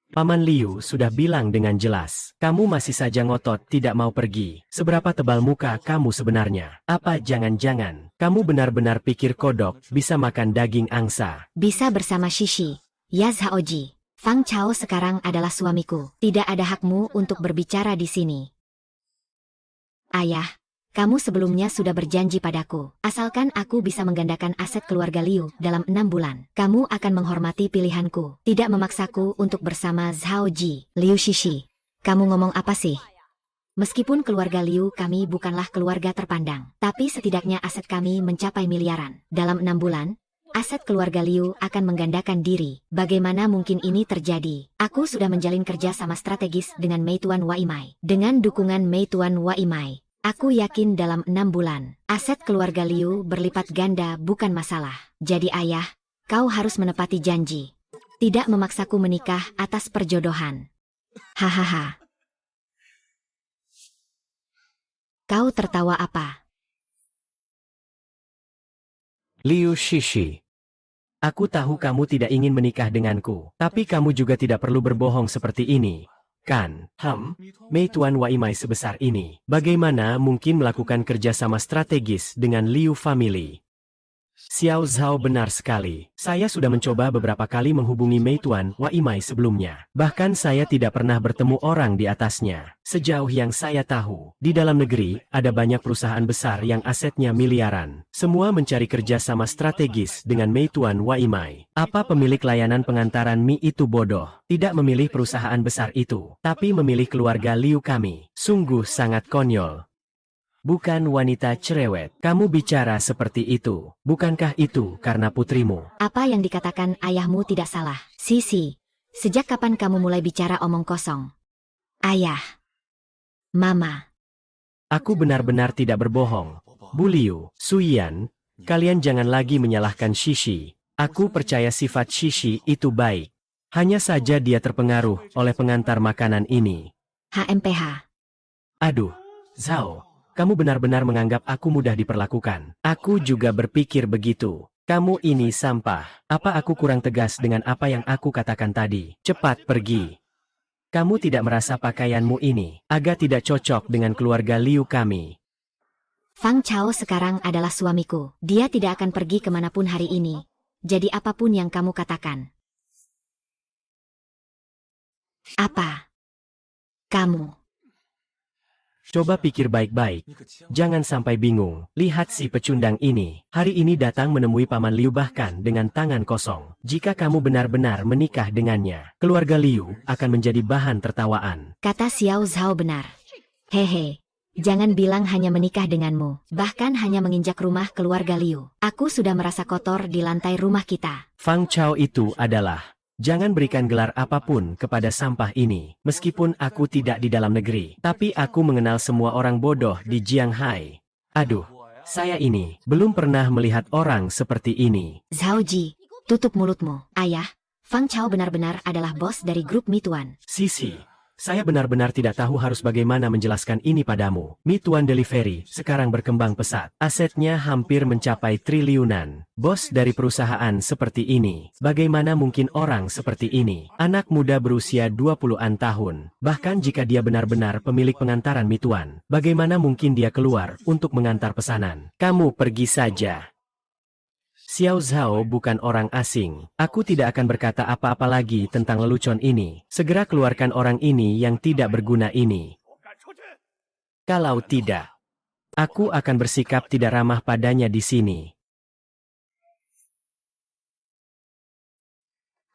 Paman Liu sudah bilang dengan jelas. Kamu masih saja ngotot tidak mau pergi. Seberapa tebal muka kamu sebenarnya? Apa jangan-jangan kamu benar-benar pikir kodok bisa makan daging angsa? Bisa bersama Shishi. Ya Zhaoji. Fang Chao sekarang adalah suamiku. Tidak ada hakmu untuk berbicara di sini. Ayah, kamu sebelumnya sudah berjanji padaku. Asalkan aku bisa menggandakan aset keluarga Liu dalam 6 bulan. Kamu akan menghormati pilihanku. Tidak memaksaku untuk bersama Zhao Ji. Liu Shishi, kamu ngomong apa sih? Meskipun keluarga Liu kami bukanlah keluarga terpandang, tapi setidaknya aset kami mencapai miliaran. Dalam 6 bulan, aset keluarga Liu akan menggandakan diri. Bagaimana mungkin ini terjadi? Aku sudah menjalin kerja sama strategis dengan Meituan Waimai. Dengan dukungan Meituan Waimai, aku yakin dalam 6 bulan, aset keluarga Liu berlipat ganda bukan masalah. Jadi ayah, kau harus menepati janji. Tidak memaksaku menikah atas perjodohan. Hahaha. Kau tertawa apa? Liu Shishi. Aku tahu kamu tidak ingin menikah denganku, tapi kamu juga tidak perlu berbohong seperti ini, kan? Meituan Waimai sebesar ini, bagaimana mungkin melakukan kerjasama strategis dengan Liu Family? Xiao Zhao benar sekali. Saya sudah mencoba beberapa kali menghubungi Meituan Waimai sebelumnya. Bahkan saya tidak pernah bertemu orang di atasnya. Sejauh yang saya tahu, di dalam negeri, ada banyak perusahaan besar yang asetnya miliaran. Semua mencari kerjasama strategis dengan Meituan Waimai. Apa pemilik layanan pengantaran mie itu bodoh? Tidak memilih perusahaan besar itu, tapi memilih keluarga Liu kami. Sungguh sangat konyol. Bukan wanita cerewet. Kamu bicara seperti itu. Bukankah itu karena putrimu? Apa yang dikatakan ayahmu tidak salah. Sisi, sejak kapan kamu mulai bicara omong kosong? Ayah. Mama. Aku benar-benar tidak berbohong. Bu Liu, Suyan, kalian jangan lagi menyalahkan Shishi. Aku percaya sifat Shishi itu baik. Hanya saja dia terpengaruh oleh pengantar makanan ini. HMPH. Aduh, Zhao. Kamu benar-benar menganggap aku mudah diperlakukan. Aku juga berpikir begitu. Kamu ini sampah. Apa aku kurang tegas dengan apa yang aku katakan tadi? Cepat pergi. Kamu tidak merasa pakaianmu ini agak tidak cocok dengan keluarga Liu kami. Fang Chao sekarang adalah suamiku. Dia tidak akan pergi kemanapun hari ini. Jadi apapun yang kamu katakan. Apa? Kamu. Coba pikir baik-baik. Jangan sampai bingung. Lihat si pecundang ini. Hari ini datang menemui Paman Liu bahkan dengan tangan kosong. Jika kamu benar-benar menikah dengannya, keluarga Liu akan menjadi bahan tertawaan. Kata Xiao Zhao benar. Hehe. Jangan bilang hanya menikah denganmu. Bahkan hanya menginjak rumah keluarga Liu. Aku sudah merasa kotor di lantai rumah kita. Fang Chao itu adalah... Jangan berikan gelar apapun kepada sampah ini. Meskipun aku tidak di dalam negeri, tapi aku mengenal semua orang bodoh di Jianghai. Aduh, saya ini belum pernah melihat orang seperti ini. Zhao Ji, tutup mulutmu. Ayah, Fang Chao benar-benar adalah bos dari grup Meituan. Sisi, saya benar-benar tidak tahu harus bagaimana menjelaskan ini padamu. Meituan Delivery sekarang berkembang pesat. Asetnya hampir mencapai triliunan. Bos dari perusahaan seperti ini. Bagaimana mungkin orang seperti ini? Anak muda berusia 20-an tahun. Bahkan jika dia benar-benar pemilik pengantaran Meituan, bagaimana mungkin dia keluar untuk mengantar pesanan? Kamu pergi saja. Xiao Zhao bukan orang asing. Aku tidak akan berkata apa-apa lagi tentang lelucon ini. Segera keluarkan orang ini yang tidak berguna ini. Kalau tidak, aku akan bersikap tidak ramah padanya di sini.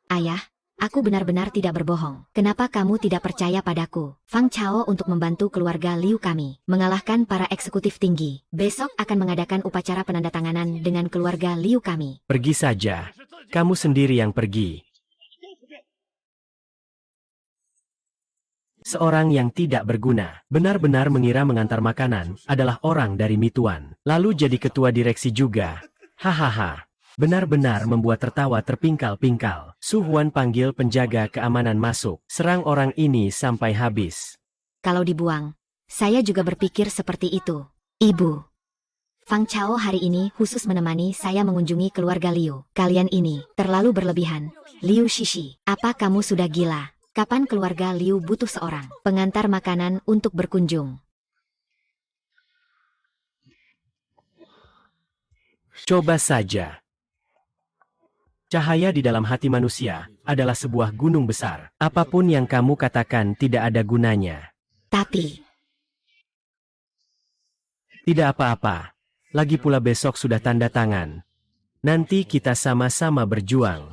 Ayah, aku benar-benar tidak berbohong. Kenapa kamu tidak percaya padaku? Fang Chao untuk membantu keluarga Liu kami mengalahkan para eksekutif tinggi. Besok akan mengadakan upacara penandatanganan dengan keluarga Liu kami. Pergi saja. Kamu sendiri yang pergi. Seorang yang tidak berguna, benar-benar mengira mengantar makanan adalah orang dari Mituan. Lalu jadi ketua direksi juga. Hahaha. Benar-benar membuat tertawa terpingkal-pingkal. Su Huan panggil penjaga keamanan masuk. Serang orang ini sampai habis. Kalau dibuang, saya juga berpikir seperti itu. Ibu. Fang Chao hari ini khusus menemani saya mengunjungi keluarga Liu. Kalian ini terlalu berlebihan. Liu Shishi, apa kamu sudah gila? Kapan keluarga Liu butuh seorang pengantar makanan untuk berkunjung? Coba saja. Cahaya di dalam hati manusia adalah sebuah gunung besar. Apapun yang kamu katakan tidak ada gunanya. Tapi, Tidak apa-apa. Lagi pula besok sudah tanda tangan. Nanti kita sama-sama berjuang.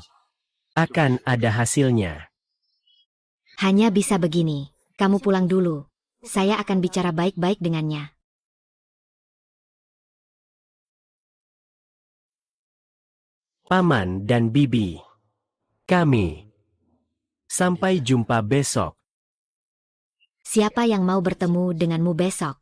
Akan ada hasilnya. hanya bisa begini. Kamu pulang dulu. Saya akan bicara baik-baik dengannya. Paman dan Bibi. Kami. Sampai jumpa besok. Siapa yang mau bertemu denganmu besok?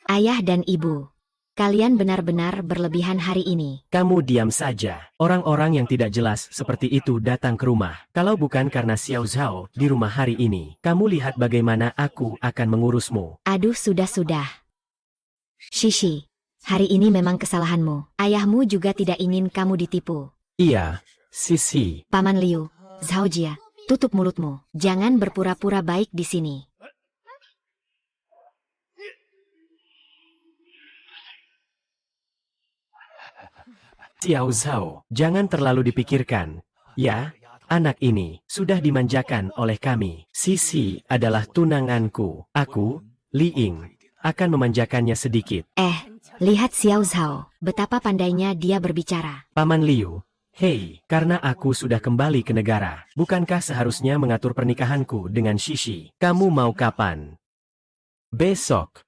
Ayah dan ibu. Kalian benar-benar berlebihan hari ini. Kamu diam saja. Orang-orang yang tidak jelas seperti itu datang ke rumah. Kalau bukan karena Xiao Zhao di rumah hari ini, kamu lihat bagaimana aku akan mengurusmu. Aduh, sudah-sudah. Shishi, hari ini memang kesalahanmu. Ayahmu juga tidak ingin kamu ditipu. Iya, Sisi. Paman Liu, Zhao Jia, tutup mulutmu. Jangan berpura-pura baik di sini. Xiao Zhao, jangan terlalu dipikirkan. Ya, anak ini sudah dimanjakan oleh kami. Sisi adalah tunanganku. Aku, Li Ying, akan memanjakannya sedikit. Lihat Xiao Zhao, betapa pandainya dia berbicara. Paman Liu, hei, karena aku sudah kembali ke negara, bukankah seharusnya mengatur pernikahanku dengan Shishi? Kamu mau kapan? Besok.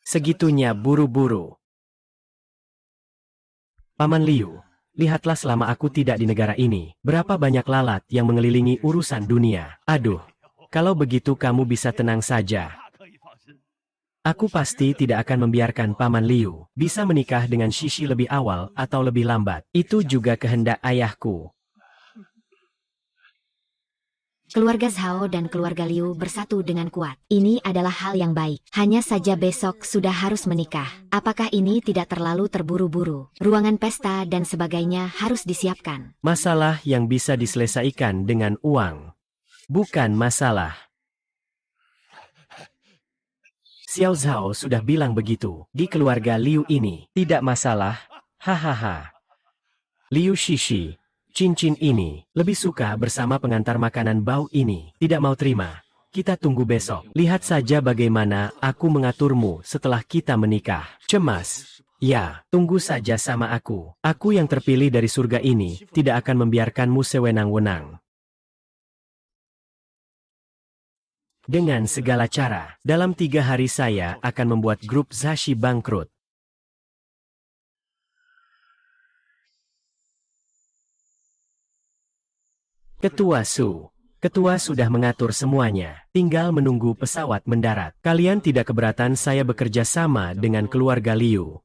Segitunya buru-buru. Paman Liu, lihatlah selama aku tidak di negara ini, berapa banyak lalat yang mengelilingi urusan dunia. Aduh, kalau begitu kamu bisa tenang saja. Aku pasti tidak akan membiarkan Paman Liu bisa menikah dengan Shishi lebih awal atau lebih lambat. Itu juga kehendak ayahku. Keluarga Zhao dan keluarga Liu bersatu dengan kuat. Ini adalah hal yang baik. Hanya saja besok sudah harus menikah. Apakah ini tidak terlalu terburu-buru? Ruangan pesta dan sebagainya harus disiapkan. Masalah yang bisa diselesaikan dengan uang. Bukan masalah. Xiao Zhao sudah bilang begitu. Di keluarga Liu ini, tidak masalah. Hahaha. Liu Shishi. Cincin ini, lebih suka bersama pengantar makanan bau ini. Tidak mau terima. Kita tunggu besok. Lihat saja bagaimana aku mengaturmu setelah kita menikah. Cemas. Ya, tunggu saja sama aku. Aku yang terpilih dari surga ini, tidak akan membiarkanmu sewenang-wenang. Dengan segala cara, dalam 3 hari saya akan membuat grup Zashi bangkrut. Ketua Su. Ketua sudah mengatur semuanya, tinggal menunggu pesawat mendarat. Kalian tidak keberatan saya bekerja sama dengan keluarga Liu?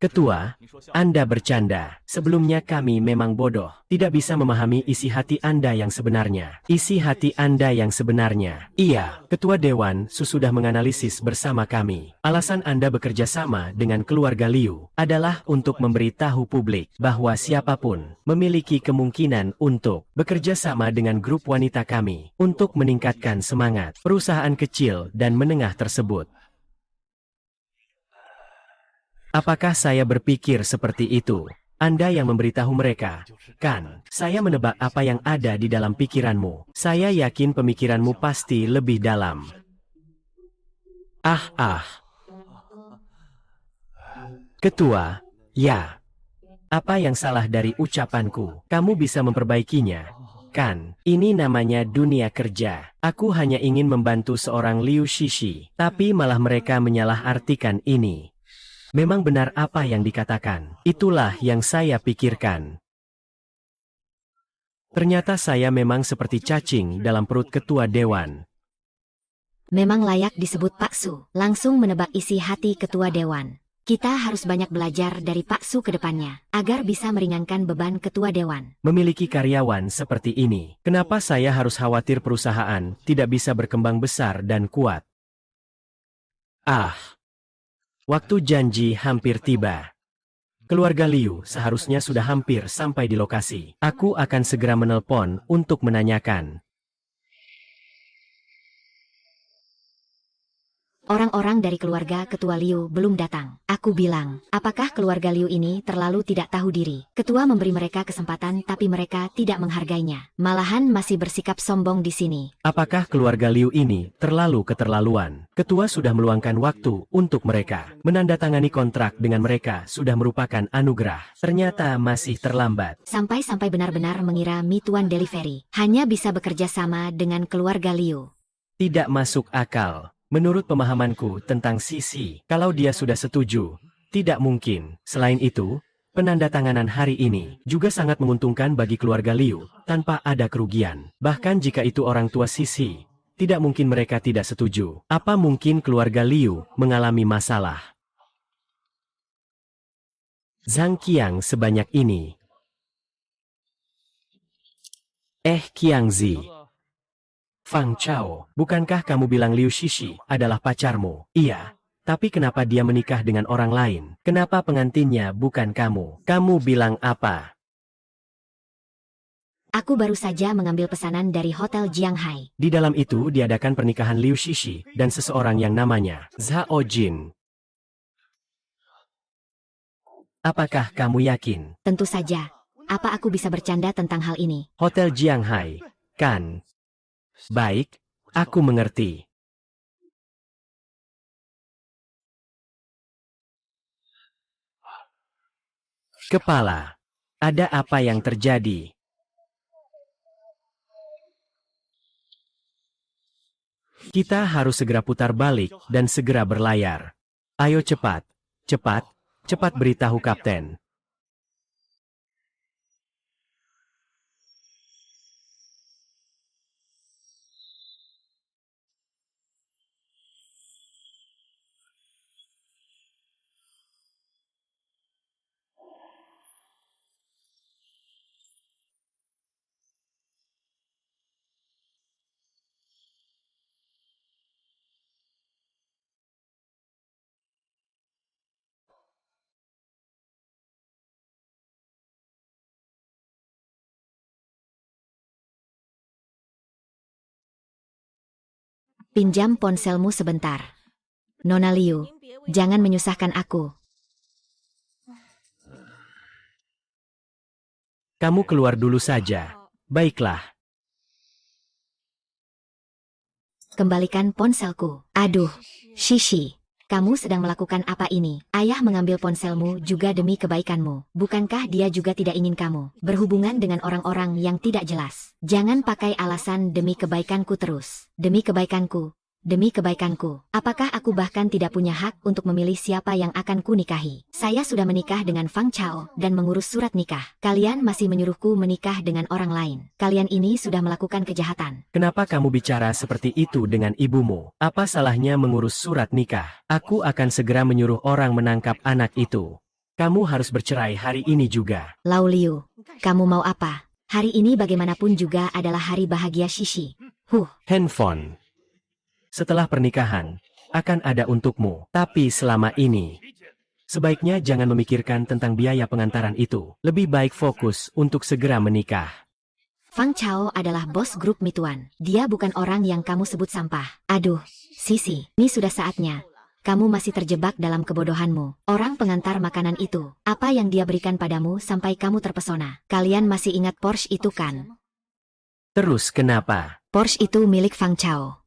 Ketua, Anda bercanda. Sebelumnya kami memang bodoh. Tidak bisa memahami isi hati Anda yang sebenarnya. Isi hati Anda yang sebenarnya. Iya, Ketua Dewan sudah menganalisis bersama kami. Alasan Anda bekerja sama dengan keluarga Liu adalah untuk memberitahu publik bahwa siapapun memiliki kemungkinan untuk bekerja sama dengan grup wanita kami untuk meningkatkan semangat perusahaan kecil dan menengah tersebut. Apakah saya berpikir seperti itu? Anda yang memberitahu mereka, kan? Saya menebak apa yang ada di dalam pikiranmu. Saya yakin pemikiranmu pasti lebih dalam. Ketua, ya. Apa yang salah dari ucapanku? Kamu bisa memperbaikinya. Kan, ini namanya dunia kerja. Aku hanya ingin membantu seorang Liu Shishi, tapi malah mereka menyalahartikan ini. Memang benar apa yang dikatakan. Itulah yang saya pikirkan. Ternyata saya memang seperti cacing dalam perut ketua dewan. Memang layak disebut Pak Su. Langsung menebak isi hati ketua dewan. Kita harus banyak belajar dari Pak Su ke depannya, agar bisa meringankan beban ketua dewan. Memiliki karyawan seperti ini, kenapa saya harus khawatir perusahaan tidak bisa berkembang besar dan kuat? Ah, waktu janji hampir tiba. Keluarga Liu seharusnya sudah hampir sampai di lokasi. Aku akan segera menelpon untuk menanyakan. Orang-orang dari keluarga ketua Liu belum datang. Aku bilang, apakah keluarga Liu ini terlalu tidak tahu diri? Ketua memberi mereka kesempatan tapi mereka tidak menghargainya. Malahan masih bersikap sombong di sini. Apakah keluarga Liu ini terlalu keterlaluan? Ketua sudah meluangkan waktu untuk mereka. Menandatangani kontrak dengan mereka sudah merupakan anugerah. Ternyata masih terlambat. Sampai-sampai benar-benar mengira Mituan Delivery hanya bisa bekerja sama dengan keluarga Liu. Tidak masuk akal. Menurut pemahamanku tentang Sisi, kalau dia sudah setuju, tidak mungkin. Selain itu, penandatanganan hari ini juga sangat menguntungkan bagi keluarga Liu, tanpa ada kerugian. Bahkan jika itu orang tua Sisi, tidak mungkin mereka tidak setuju. Apa mungkin keluarga Liu mengalami masalah? Zhang Qiang sebanyak ini. Qiangzi. Fang Chao, bukankah kamu bilang Liu Shishi adalah pacarmu? Iya, tapi kenapa dia menikah dengan orang lain? Kenapa pengantinnya bukan kamu? Kamu bilang apa? Aku baru saja mengambil pesanan dari Hotel Jianghai. Di dalam itu diadakan pernikahan Liu Shishi dan seseorang yang namanya Zhao Jin. Apakah kamu yakin? Tentu saja. Apa aku bisa bercanda tentang hal ini? Hotel Jianghai, kan? Baik, aku mengerti. Kepala, ada apa yang terjadi? Kita harus segera putar balik dan segera berlayar. Ayo cepat, cepat, cepat beritahu kapten. Pinjam ponselmu sebentar. Nona Liu, jangan menyusahkan aku. Kamu keluar dulu saja. Baiklah. Kembalikan ponselku. Aduh, Shishi. Kamu sedang melakukan apa ini? Ayah mengambil ponselmu juga demi kebaikanmu. Bukankah dia juga tidak ingin kamu berhubungan dengan orang-orang yang tidak jelas? Jangan pakai alasan demi kebaikanku terus. Demi kebaikanku. Demi kebaikanku, apakah aku bahkan tidak punya hak untuk memilih siapa yang akan ku nikahi? Saya sudah menikah dengan Fang Chao dan mengurus surat nikah. Kalian masih menyuruhku menikah dengan orang lain. Kalian ini sudah melakukan kejahatan. Kenapa kamu bicara seperti itu dengan ibumu? Apa salahnya mengurus surat nikah? Aku akan segera menyuruh orang menangkap anak itu. Kamu harus bercerai hari ini juga. Lau Liu, kamu mau apa? Hari ini bagaimanapun juga adalah hari bahagia Shishi. Handphone. Setelah pernikahan, akan ada untukmu. Tapi selama ini, sebaiknya jangan memikirkan tentang biaya pengantaran itu. Lebih baik fokus untuk segera menikah. Fang Chao adalah bos grup Mituan. Dia bukan orang yang kamu sebut sampah. Aduh, Sisi, ini sudah saatnya. Kamu masih terjebak dalam kebodohanmu. Orang pengantar makanan itu, apa yang dia berikan padamu sampai kamu terpesona? Kalian masih ingat Porsche itu kan? Terus kenapa? Porsche itu milik Fang Chao.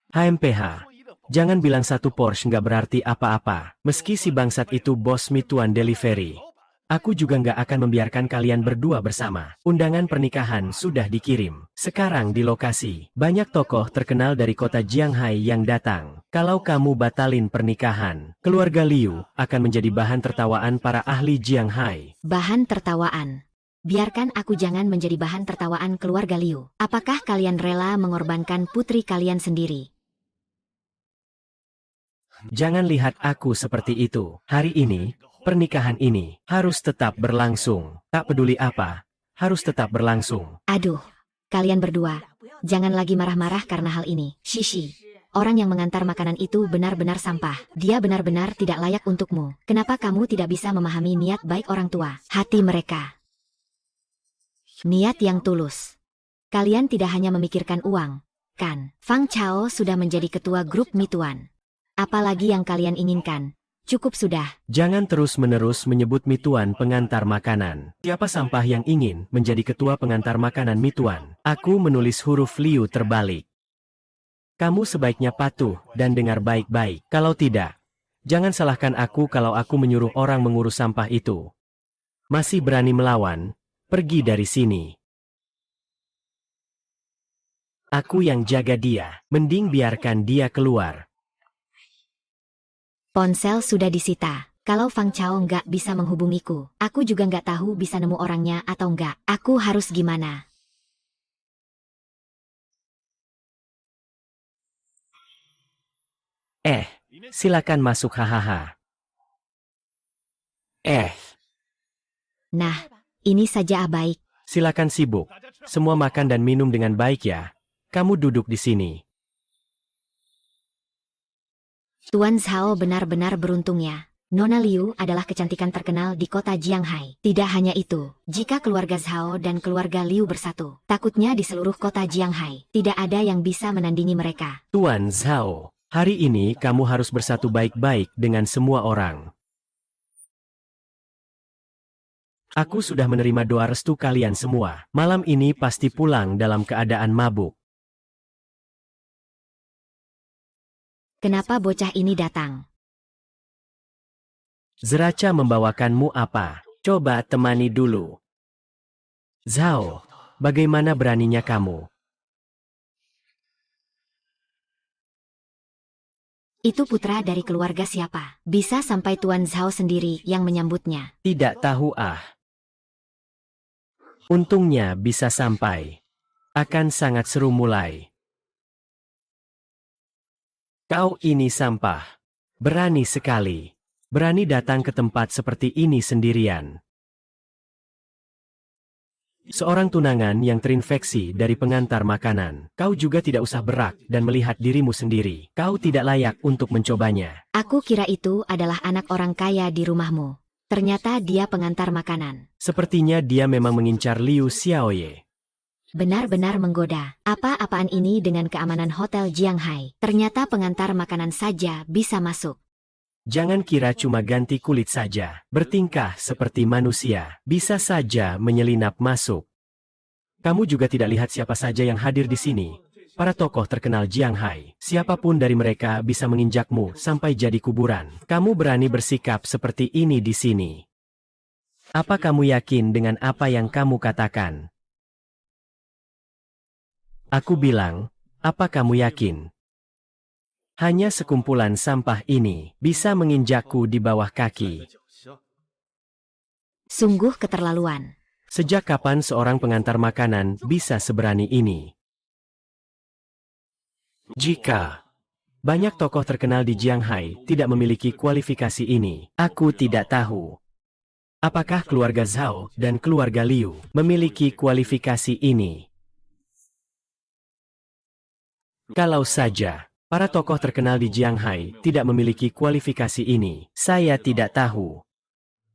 HMPH. Jangan bilang satu Porsche nggak berarti apa-apa. Meski si bangsat itu bos Mituan Delivery. Aku juga nggak akan membiarkan kalian berdua bersama. Undangan pernikahan sudah dikirim. Sekarang di lokasi, banyak tokoh terkenal dari kota Jianghai yang datang. Kalau kamu batalin pernikahan, keluarga Liu akan menjadi bahan tertawaan para ahli Jianghai. Bahan tertawaan. biarkan aku jangan menjadi bahan tertawaan keluarga Liu. Apakah kalian rela mengorbankan putri kalian sendiri? Jangan lihat aku seperti itu. Hari ini, pernikahan ini harus tetap berlangsung. Tak peduli apa, harus tetap berlangsung. Aduh, kalian berdua, jangan lagi marah-marah karena hal ini. Shishi, orang yang mengantar makanan itu benar-benar sampah. Dia benar-benar tidak layak untukmu. Kenapa kamu tidak bisa memahami niat baik orang tua? Hati mereka. Niat yang tulus. Kalian tidak hanya memikirkan uang, kan? Fang Chao sudah menjadi ketua grup Mituan. Apalagi yang kalian inginkan? Cukup sudah. Jangan terus-menerus menyebut Mituan pengantar makanan. Siapa sampah yang ingin menjadi ketua pengantar makanan Mituan? Aku menulis huruf Liu terbalik. Kamu sebaiknya patuh dan dengar baik-baik. Kalau tidak, jangan salahkan aku kalau aku menyuruh orang mengurus sampah itu. Masih berani melawan? Pergi dari sini. Aku yang jaga dia. Mending biarkan dia keluar. Ponsel sudah disita. Kalau Fang Chao nggak bisa menghubungiku, aku juga nggak tahu bisa nemu orangnya atau nggak. Aku harus gimana? Silakan masuk hahaha. Nah, ini saja baik. Silakan sibuk. Semua makan dan minum dengan baik ya. Kamu duduk di sini. Tuan Zhao benar-benar beruntungnya. Nona Liu adalah kecantikan terkenal di kota Jianghai. Tidak hanya itu, jika keluarga Zhao dan keluarga Liu bersatu, takutnya di seluruh kota Jianghai, tidak ada yang bisa menandingi mereka. Tuan Zhao, hari ini kamu harus bersatu baik-baik dengan semua orang. Aku sudah menerima doa restu kalian semua. Malam ini pasti pulang dalam keadaan mabuk. Kenapa bocah ini datang? Zeraca membawakanmu apa? Coba temani dulu. Zhao, bagaimana beraninya kamu? Itu putra dari keluarga siapa? Bisa sampai Tuan Zhao sendiri yang menyambutnya. Tidak tahu Untungnya bisa sampai. Akan sangat seru mulai. Kau ini sampah. Berani sekali. Berani datang ke tempat seperti ini sendirian. Seorang tunangan yang terinfeksi dari pengantar makanan. Kau juga tidak usah berak dan melihat dirimu sendiri. Kau tidak layak untuk mencobanya. Aku kira itu adalah anak orang kaya di rumahmu. Ternyata dia pengantar makanan. Sepertinya dia memang mengincar Liu Xiaoye. Benar-benar menggoda. Apa-apaan ini dengan keamanan Hotel Jianghai? Ternyata pengantar makanan saja bisa masuk. Jangan kira cuma ganti kulit saja. Bertingkah seperti manusia. Bisa saja menyelinap masuk. Kamu juga tidak lihat siapa saja yang hadir di sini. Para tokoh terkenal Jianghai. Siapapun dari mereka bisa menginjakmu sampai jadi kuburan. Kamu berani bersikap seperti ini di sini. Apa kamu yakin dengan apa yang kamu katakan? Aku bilang, apa kamu yakin? Hanya sekumpulan sampah ini bisa menginjakku di bawah kaki. Sungguh keterlaluan. Sejak kapan seorang pengantar makanan bisa seberani ini? Jika banyak tokoh terkenal di Jianghai tidak memiliki kualifikasi ini, aku tidak tahu. Apakah keluarga Zhao dan keluarga Liu memiliki kualifikasi ini? Kalau saja para tokoh terkenal di Jianghai tidak memiliki kualifikasi ini, saya tidak tahu.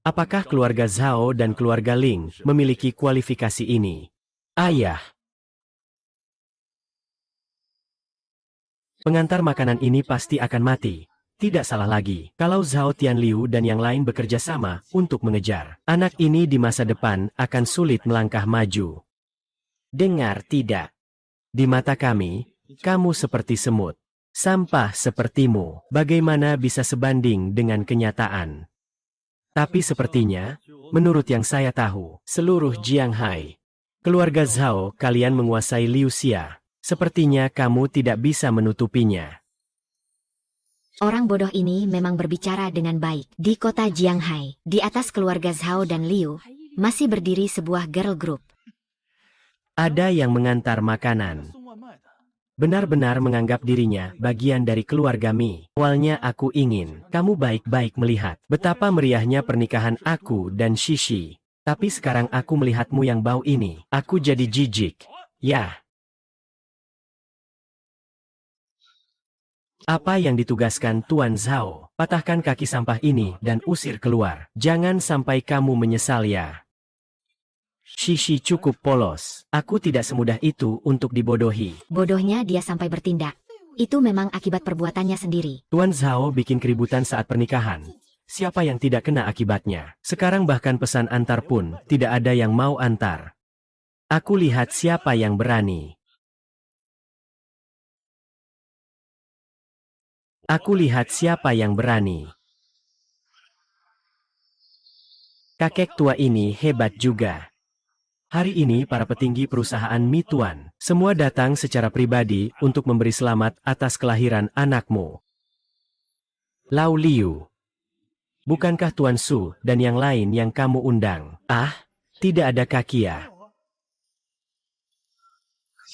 Apakah keluarga Zhao dan keluarga Ling memiliki kualifikasi ini? Ayah. Pengantar makanan ini pasti akan mati. Tidak salah lagi, kalau Zhao Tianliu dan yang lain bekerja sama untuk mengejar. Anak ini di masa depan akan sulit melangkah maju. Dengar tidak? Di mata kami, kamu seperti semut. Sampah sepertimu, bagaimana bisa sebanding dengan kenyataan? Tapi sepertinya, menurut yang saya tahu, seluruh Jianghai, keluarga Zhao kalian menguasai Liu Xia. Sepertinya kamu tidak bisa menutupinya. Orang bodoh ini memang berbicara dengan baik. Di kota Jianghai, di atas keluarga Zhao dan Liu, masih berdiri sebuah girl group. Ada yang mengantar makanan. Benar-benar menganggap dirinya bagian dari keluarga Mi. Awalnya aku ingin kamu baik-baik melihat betapa meriahnya pernikahan aku dan Shishi. Tapi sekarang aku melihatmu yang bau ini. Aku jadi jijik. Ya. Apa yang ditugaskan Tuan Zhao? Patahkan kaki sampah ini dan usir keluar. Jangan sampai kamu menyesal ya. Shishi cukup polos. Aku tidak semudah itu untuk dibodohi. Bodohnya dia sampai bertindak. Itu memang akibat perbuatannya sendiri. Tuan Zhao bikin keributan saat pernikahan. Siapa yang tidak kena akibatnya? Sekarang bahkan pesan antar pun tidak ada yang mau antar. Aku lihat siapa yang berani. Aku lihat siapa yang berani. Kakek tua ini hebat juga. Hari ini para petinggi perusahaan Mi Tuan, semua datang secara pribadi untuk memberi selamat atas kelahiran anakmu. Lau Liu. Bukankah Tuan Su dan yang lain yang kamu undang? Ah, tidak ada kaki ya.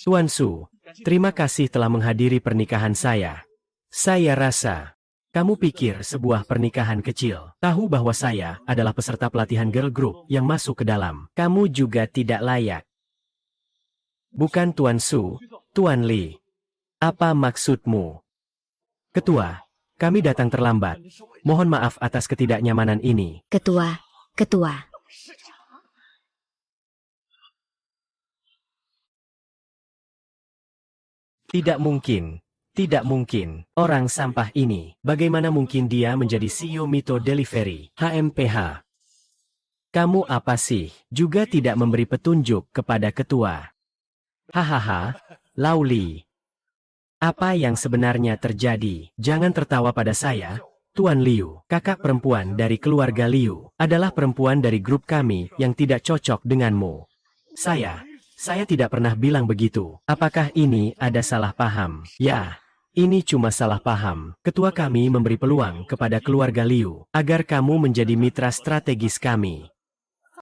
Tuan Su, terima kasih telah menghadiri pernikahan saya. Saya rasa, kamu pikir sebuah pernikahan kecil. Tahu bahwa saya adalah peserta pelatihan girl group yang masuk ke dalam. Kamu juga tidak layak. Bukan Tuan Su, Tuan Li. Apa maksudmu? Ketua, kami datang terlambat. Mohon maaf atas ketidaknyamanan ini. Ketua. Tidak mungkin. Tidak mungkin. Orang sampah ini, bagaimana mungkin dia menjadi CEO Mito Delivery, HMPH? Kamu apa sih? Juga tidak memberi petunjuk kepada ketua. Hahaha, Lau Li. Apa yang sebenarnya terjadi? Jangan tertawa pada saya. Tuan Liu, kakak perempuan dari keluarga Liu, adalah perempuan dari grup kami yang tidak cocok denganmu. Saya tidak pernah bilang begitu. Apakah ini ada salah paham? Ya. Ini cuma salah paham. Ketua kami memberi peluang kepada keluarga Liu agar kamu menjadi mitra strategis kami.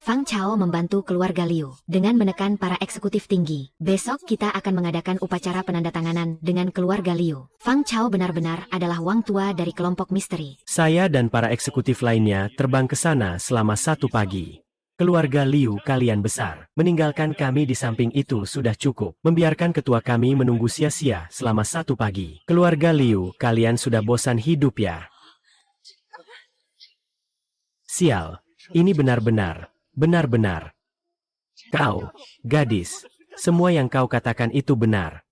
Fang Chao membantu keluarga Liu dengan menekan para eksekutif tinggi. Besok kita akan mengadakan upacara penandatanganan dengan keluarga Liu. Fang Chao benar-benar adalah wang tua dari kelompok misteri. Saya dan para eksekutif lainnya terbang ke sana selama 1 pagi. Keluarga Liu kalian besar. Meninggalkan kami di samping itu sudah cukup. Membiarkan ketua kami menunggu sia-sia selama 1 pagi. Keluarga Liu, kalian sudah bosan hidup ya? Sial, ini benar-benar. Kau, gadis, semua yang kau katakan itu benar.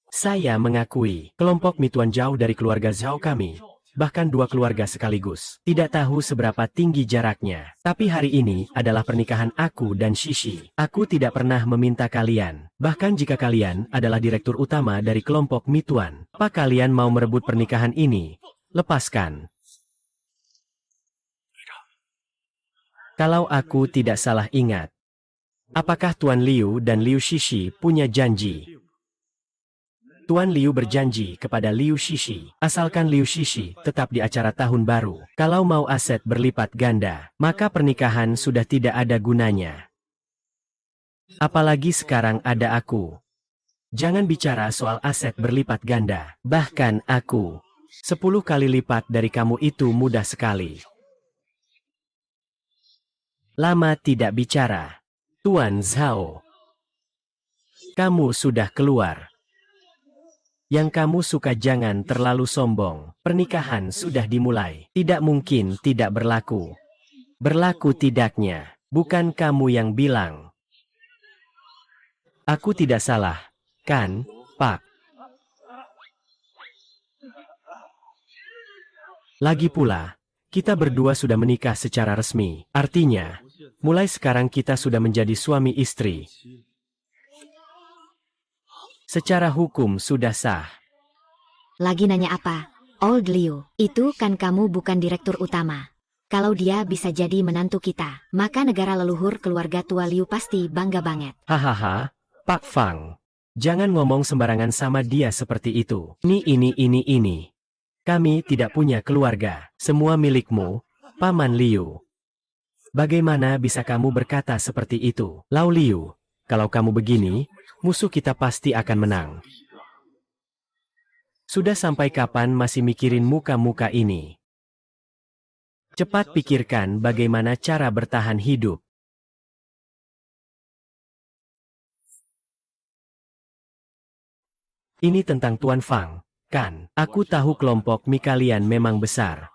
Saya mengakui, kelompok Mituan jauh dari keluarga Zhao kami. Bahkan 2 keluarga sekaligus. Tidak tahu seberapa tinggi jaraknya. Tapi hari ini adalah pernikahan aku dan Shishi. Aku tidak pernah meminta kalian. Bahkan jika kalian adalah direktur utama dari kelompok Mituan. Apa kalian mau merebut pernikahan ini? Lepaskan. Kalau aku tidak salah ingat. Apakah Tuan Liu dan Liu Shishi punya janji? Tuan Liu berjanji kepada Liu Shishi, asalkan Liu Shishi tetap di acara tahun baru. Kalau mau aset berlipat ganda, maka pernikahan sudah tidak ada gunanya. Apalagi sekarang ada aku. Jangan bicara soal aset berlipat ganda. Bahkan aku, 10 kali lipat dari kamu itu mudah sekali. Lama tidak bicara. Tuan Zhao. Kamu sudah keluar. Yang kamu suka jangan terlalu sombong. Pernikahan sudah dimulai. Tidak mungkin tidak berlaku. Berlaku tidaknya. Bukan kamu yang bilang. Aku tidak salah. Kan, Pak? Lagi pula, kita berdua sudah menikah secara resmi. Artinya, mulai sekarang kita sudah menjadi suami istri. Secara hukum sudah sah. Lagi nanya apa? Old Liu, itu kan kamu bukan direktur utama. Kalau dia bisa jadi menantu kita, maka negara leluhur keluarga tua Liu pasti bangga banget. Hahaha, Pak Fang. Jangan ngomong sembarangan sama dia seperti itu. Ini. Kami tidak punya keluarga. Semua milikmu. Paman Liu. Bagaimana bisa kamu berkata seperti itu? Lau Liu, kalau kamu begini, musuh kita pasti akan menang. Sudah sampai kapan masih mikirin muka-muka ini? Cepat pikirkan bagaimana cara bertahan hidup. Ini tentang Tuan Fang, kan? Aku tahu kelompok Mi kalian memang besar.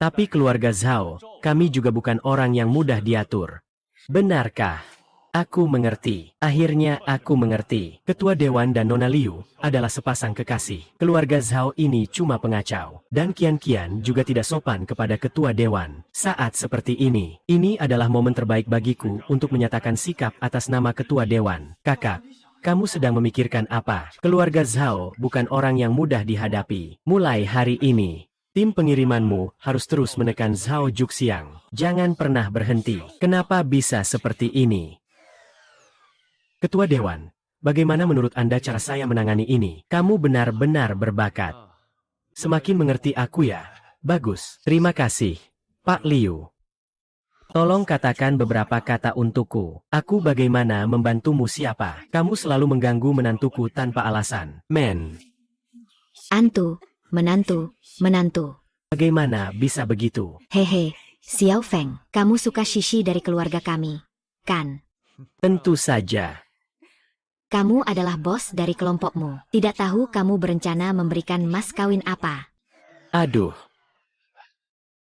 Tapi keluarga Zhao, kami juga bukan orang yang mudah diatur. Benarkah? Aku mengerti. Akhirnya aku mengerti. Ketua Dewan dan Nona Liu adalah sepasang kekasih. Keluarga Zhao ini cuma pengacau. Dan Qian juga tidak sopan kepada Ketua Dewan. Saat seperti ini adalah momen terbaik bagiku untuk menyatakan sikap atas nama Ketua Dewan. Kakak, kamu sedang memikirkan apa? Keluarga Zhao bukan orang yang mudah dihadapi. Mulai hari ini, tim pengirimanmu harus terus menekan Zhao Juxiang. Jangan pernah berhenti. Kenapa bisa seperti ini? Ketua Dewan, bagaimana menurut Anda cara saya menangani ini? Kamu benar-benar berbakat. Semakin mengerti aku ya. Bagus. Terima kasih, Pak Liu. Tolong katakan beberapa kata untukku. Aku bagaimana membantumu siapa? Kamu selalu mengganggu menantuku tanpa alasan. Men. Antu, menantu, menantu. Bagaimana bisa begitu? Hehe, Xiao Feng, kamu suka Shishi dari keluarga kami, kan? Tentu saja. Kamu adalah bos dari kelompokmu. Tidak tahu kamu berencana memberikan mas kawin apa? Aduh.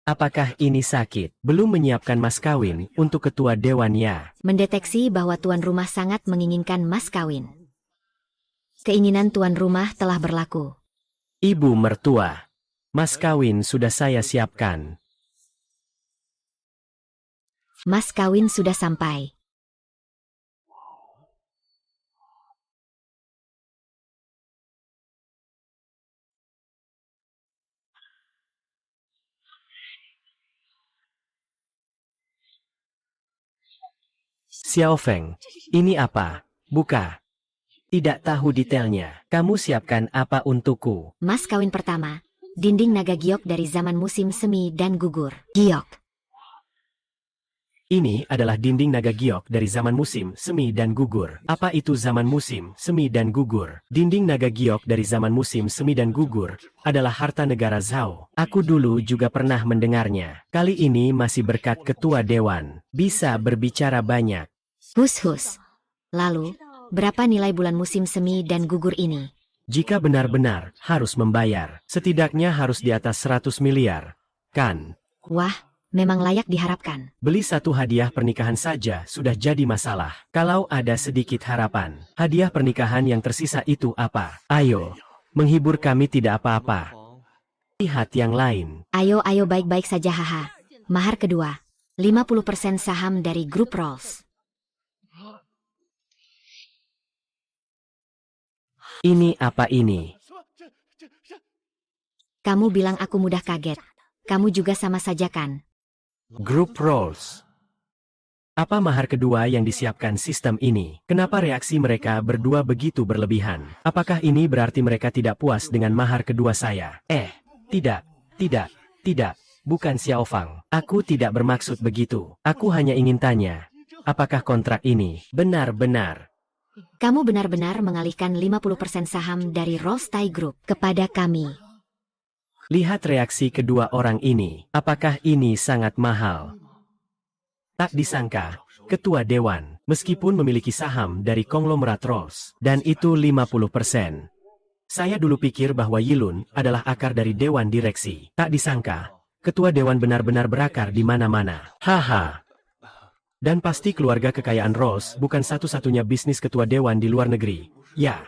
Apakah ini sakit? Belum menyiapkan mas kawin untuk ketua dewan ya. Mendeteksi bahwa tuan rumah sangat menginginkan mas kawin. Keinginan tuan rumah telah berlaku. Ibu mertua, mas kawin sudah saya siapkan. Mas kawin sudah sampai. Xiao Feng, ini apa? Buka. Tidak tahu detailnya. Kamu siapkan apa untukku? Mas kawin pertama, dinding naga giok dari zaman musim semi dan gugur. Giok. Ini adalah dinding naga giok dari zaman musim semi dan gugur. Apa itu zaman musim semi dan gugur? Dinding naga giok dari zaman musim semi dan gugur adalah harta negara Zhao. Aku dulu juga pernah mendengarnya. Kali ini masih berkat ketua dewan. Bisa berbicara banyak. Hus. Lalu, berapa nilai bulan musim semi dan gugur ini? Jika benar-benar harus membayar, setidaknya harus di atas 100 miliar. Kan? Wah, memang layak diharapkan. Beli satu hadiah pernikahan saja sudah jadi masalah. Kalau ada sedikit harapan, hadiah pernikahan yang tersisa itu apa? Ayo, menghibur kami tidak apa-apa. Lihat yang lain. Ayo baik-baik saja haha. Mahar kedua, 50% saham dari grup Rolls. Ini apa ini? Kamu bilang aku mudah kaget. Kamu juga sama saja kan? Grup Rolls. Apa mahar kedua yang disiapkan sistem ini? Kenapa reaksi mereka berdua begitu berlebihan? Apakah ini berarti mereka tidak puas dengan mahar kedua saya? Tidak. Bukan Xiao Fang. Aku tidak bermaksud begitu. Aku hanya ingin tanya, apakah kontrak ini benar-benar? Kamu benar-benar mengalihkan 50% saham dari Rolls Thai Group kepada kami. Lihat reaksi kedua orang ini. Apakah ini sangat mahal? Tak disangka, ketua dewan, meskipun memiliki saham dari konglomerat Rolls, dan itu 50%. Saya dulu pikir bahwa Yilun adalah akar dari dewan direksi. Tak disangka, ketua dewan benar-benar berakar di mana-mana. Haha. Dan pasti keluarga kekayaan Rolls bukan satu-satunya bisnis ketua dewan di luar negeri. Ya.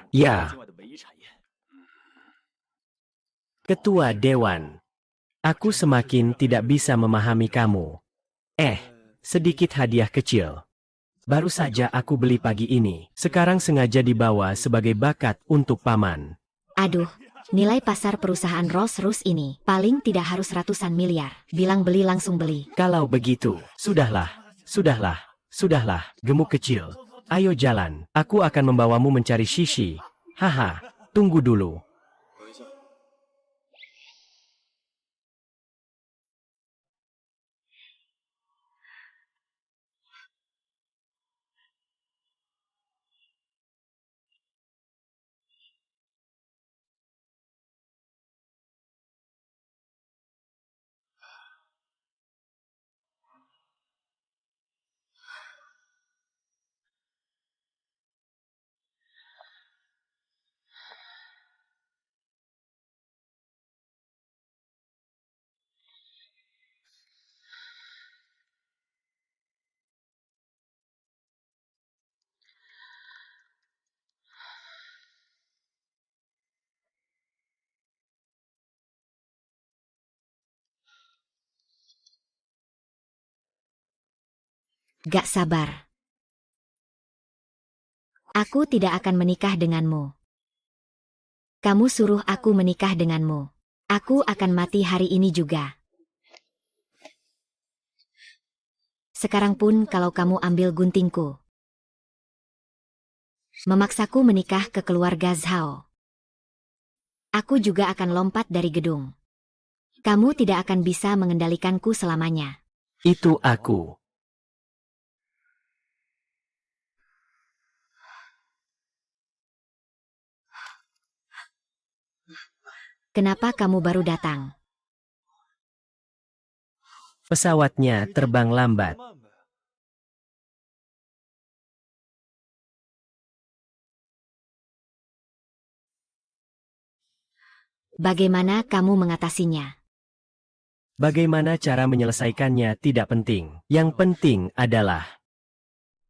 Ketua dewan. Aku semakin tidak bisa memahami kamu. Sedikit hadiah kecil. Baru saja aku beli pagi ini. Sekarang sengaja dibawa sebagai bakat untuk paman. Aduh, nilai pasar perusahaan Rolls-Royce ini paling tidak harus ratusan miliar. Bilang beli langsung beli. Kalau begitu, sudahlah. Gemuk kecil. Ayo jalan. Aku akan membawamu mencari Shishi. Haha, tunggu dulu. Gak sabar. Aku tidak akan menikah denganmu. Kamu suruh aku menikah denganmu. Aku akan mati hari ini juga. Sekarang pun kalau kamu ambil guntingku, memaksaku menikah ke keluarga Zhao, aku juga akan lompat dari gedung. Kamu tidak akan bisa mengendalikanku selamanya. Itu aku. Kenapa kamu baru datang? Pesawatnya terbang lambat. Bagaimana kamu mengatasinya? Bagaimana cara menyelesaikannya tidak penting. Yang penting adalah,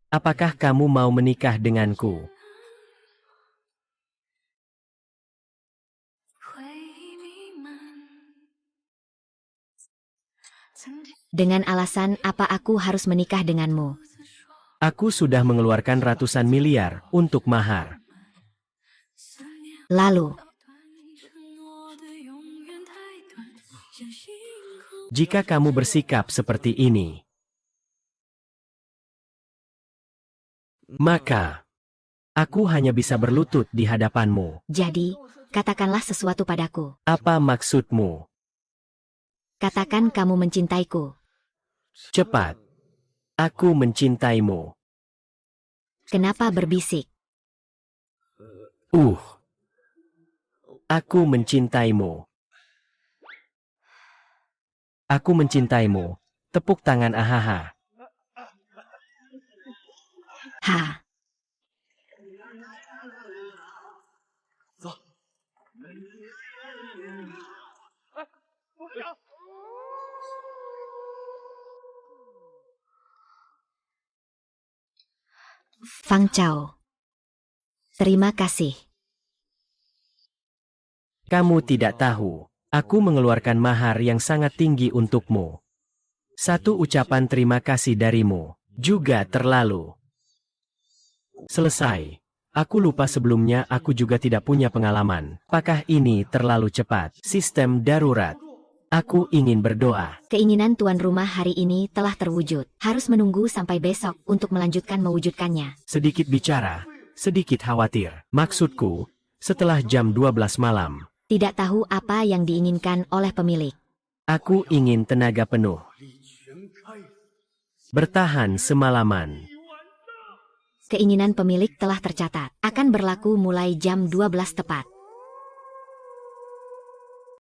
apakah kamu mau menikah denganku? Dengan alasan apa aku harus menikah denganmu? Aku sudah mengeluarkan ratusan miliar untuk mahar. Lalu, Jika kamu bersikap seperti ini, maka aku hanya bisa berlutut di hadapanmu. jadi, katakanlah sesuatu padaku. Apa maksudmu? Katakan kamu mencintaiku. Cepat. Aku mencintaimu. Kenapa berbisik? Aku mencintaimu. Aku mencintaimu. Tepuk tangan ahaha. Ha, Fang Chao. Terima kasih. Kamu tidak tahu. Aku mengeluarkan mahar yang sangat tinggi untukmu. Satu ucapan terima kasih darimu juga terlalu. Selesai. Aku lupa sebelumnya aku juga tidak punya pengalaman. Apakah ini terlalu cepat? Sistem darurat. Aku ingin berdoa. Keinginan tuan rumah hari ini telah terwujud. Harus menunggu sampai besok untuk melanjutkan mewujudkannya. Sedikit bicara, sedikit khawatir. Maksudku, setelah jam 12 malam, Tidak tahu apa yang diinginkan oleh pemilik. aku ingin tenaga penuh. Bertahan semalaman. Keinginan pemilik telah tercatat. Akan berlaku mulai jam 12 tepat.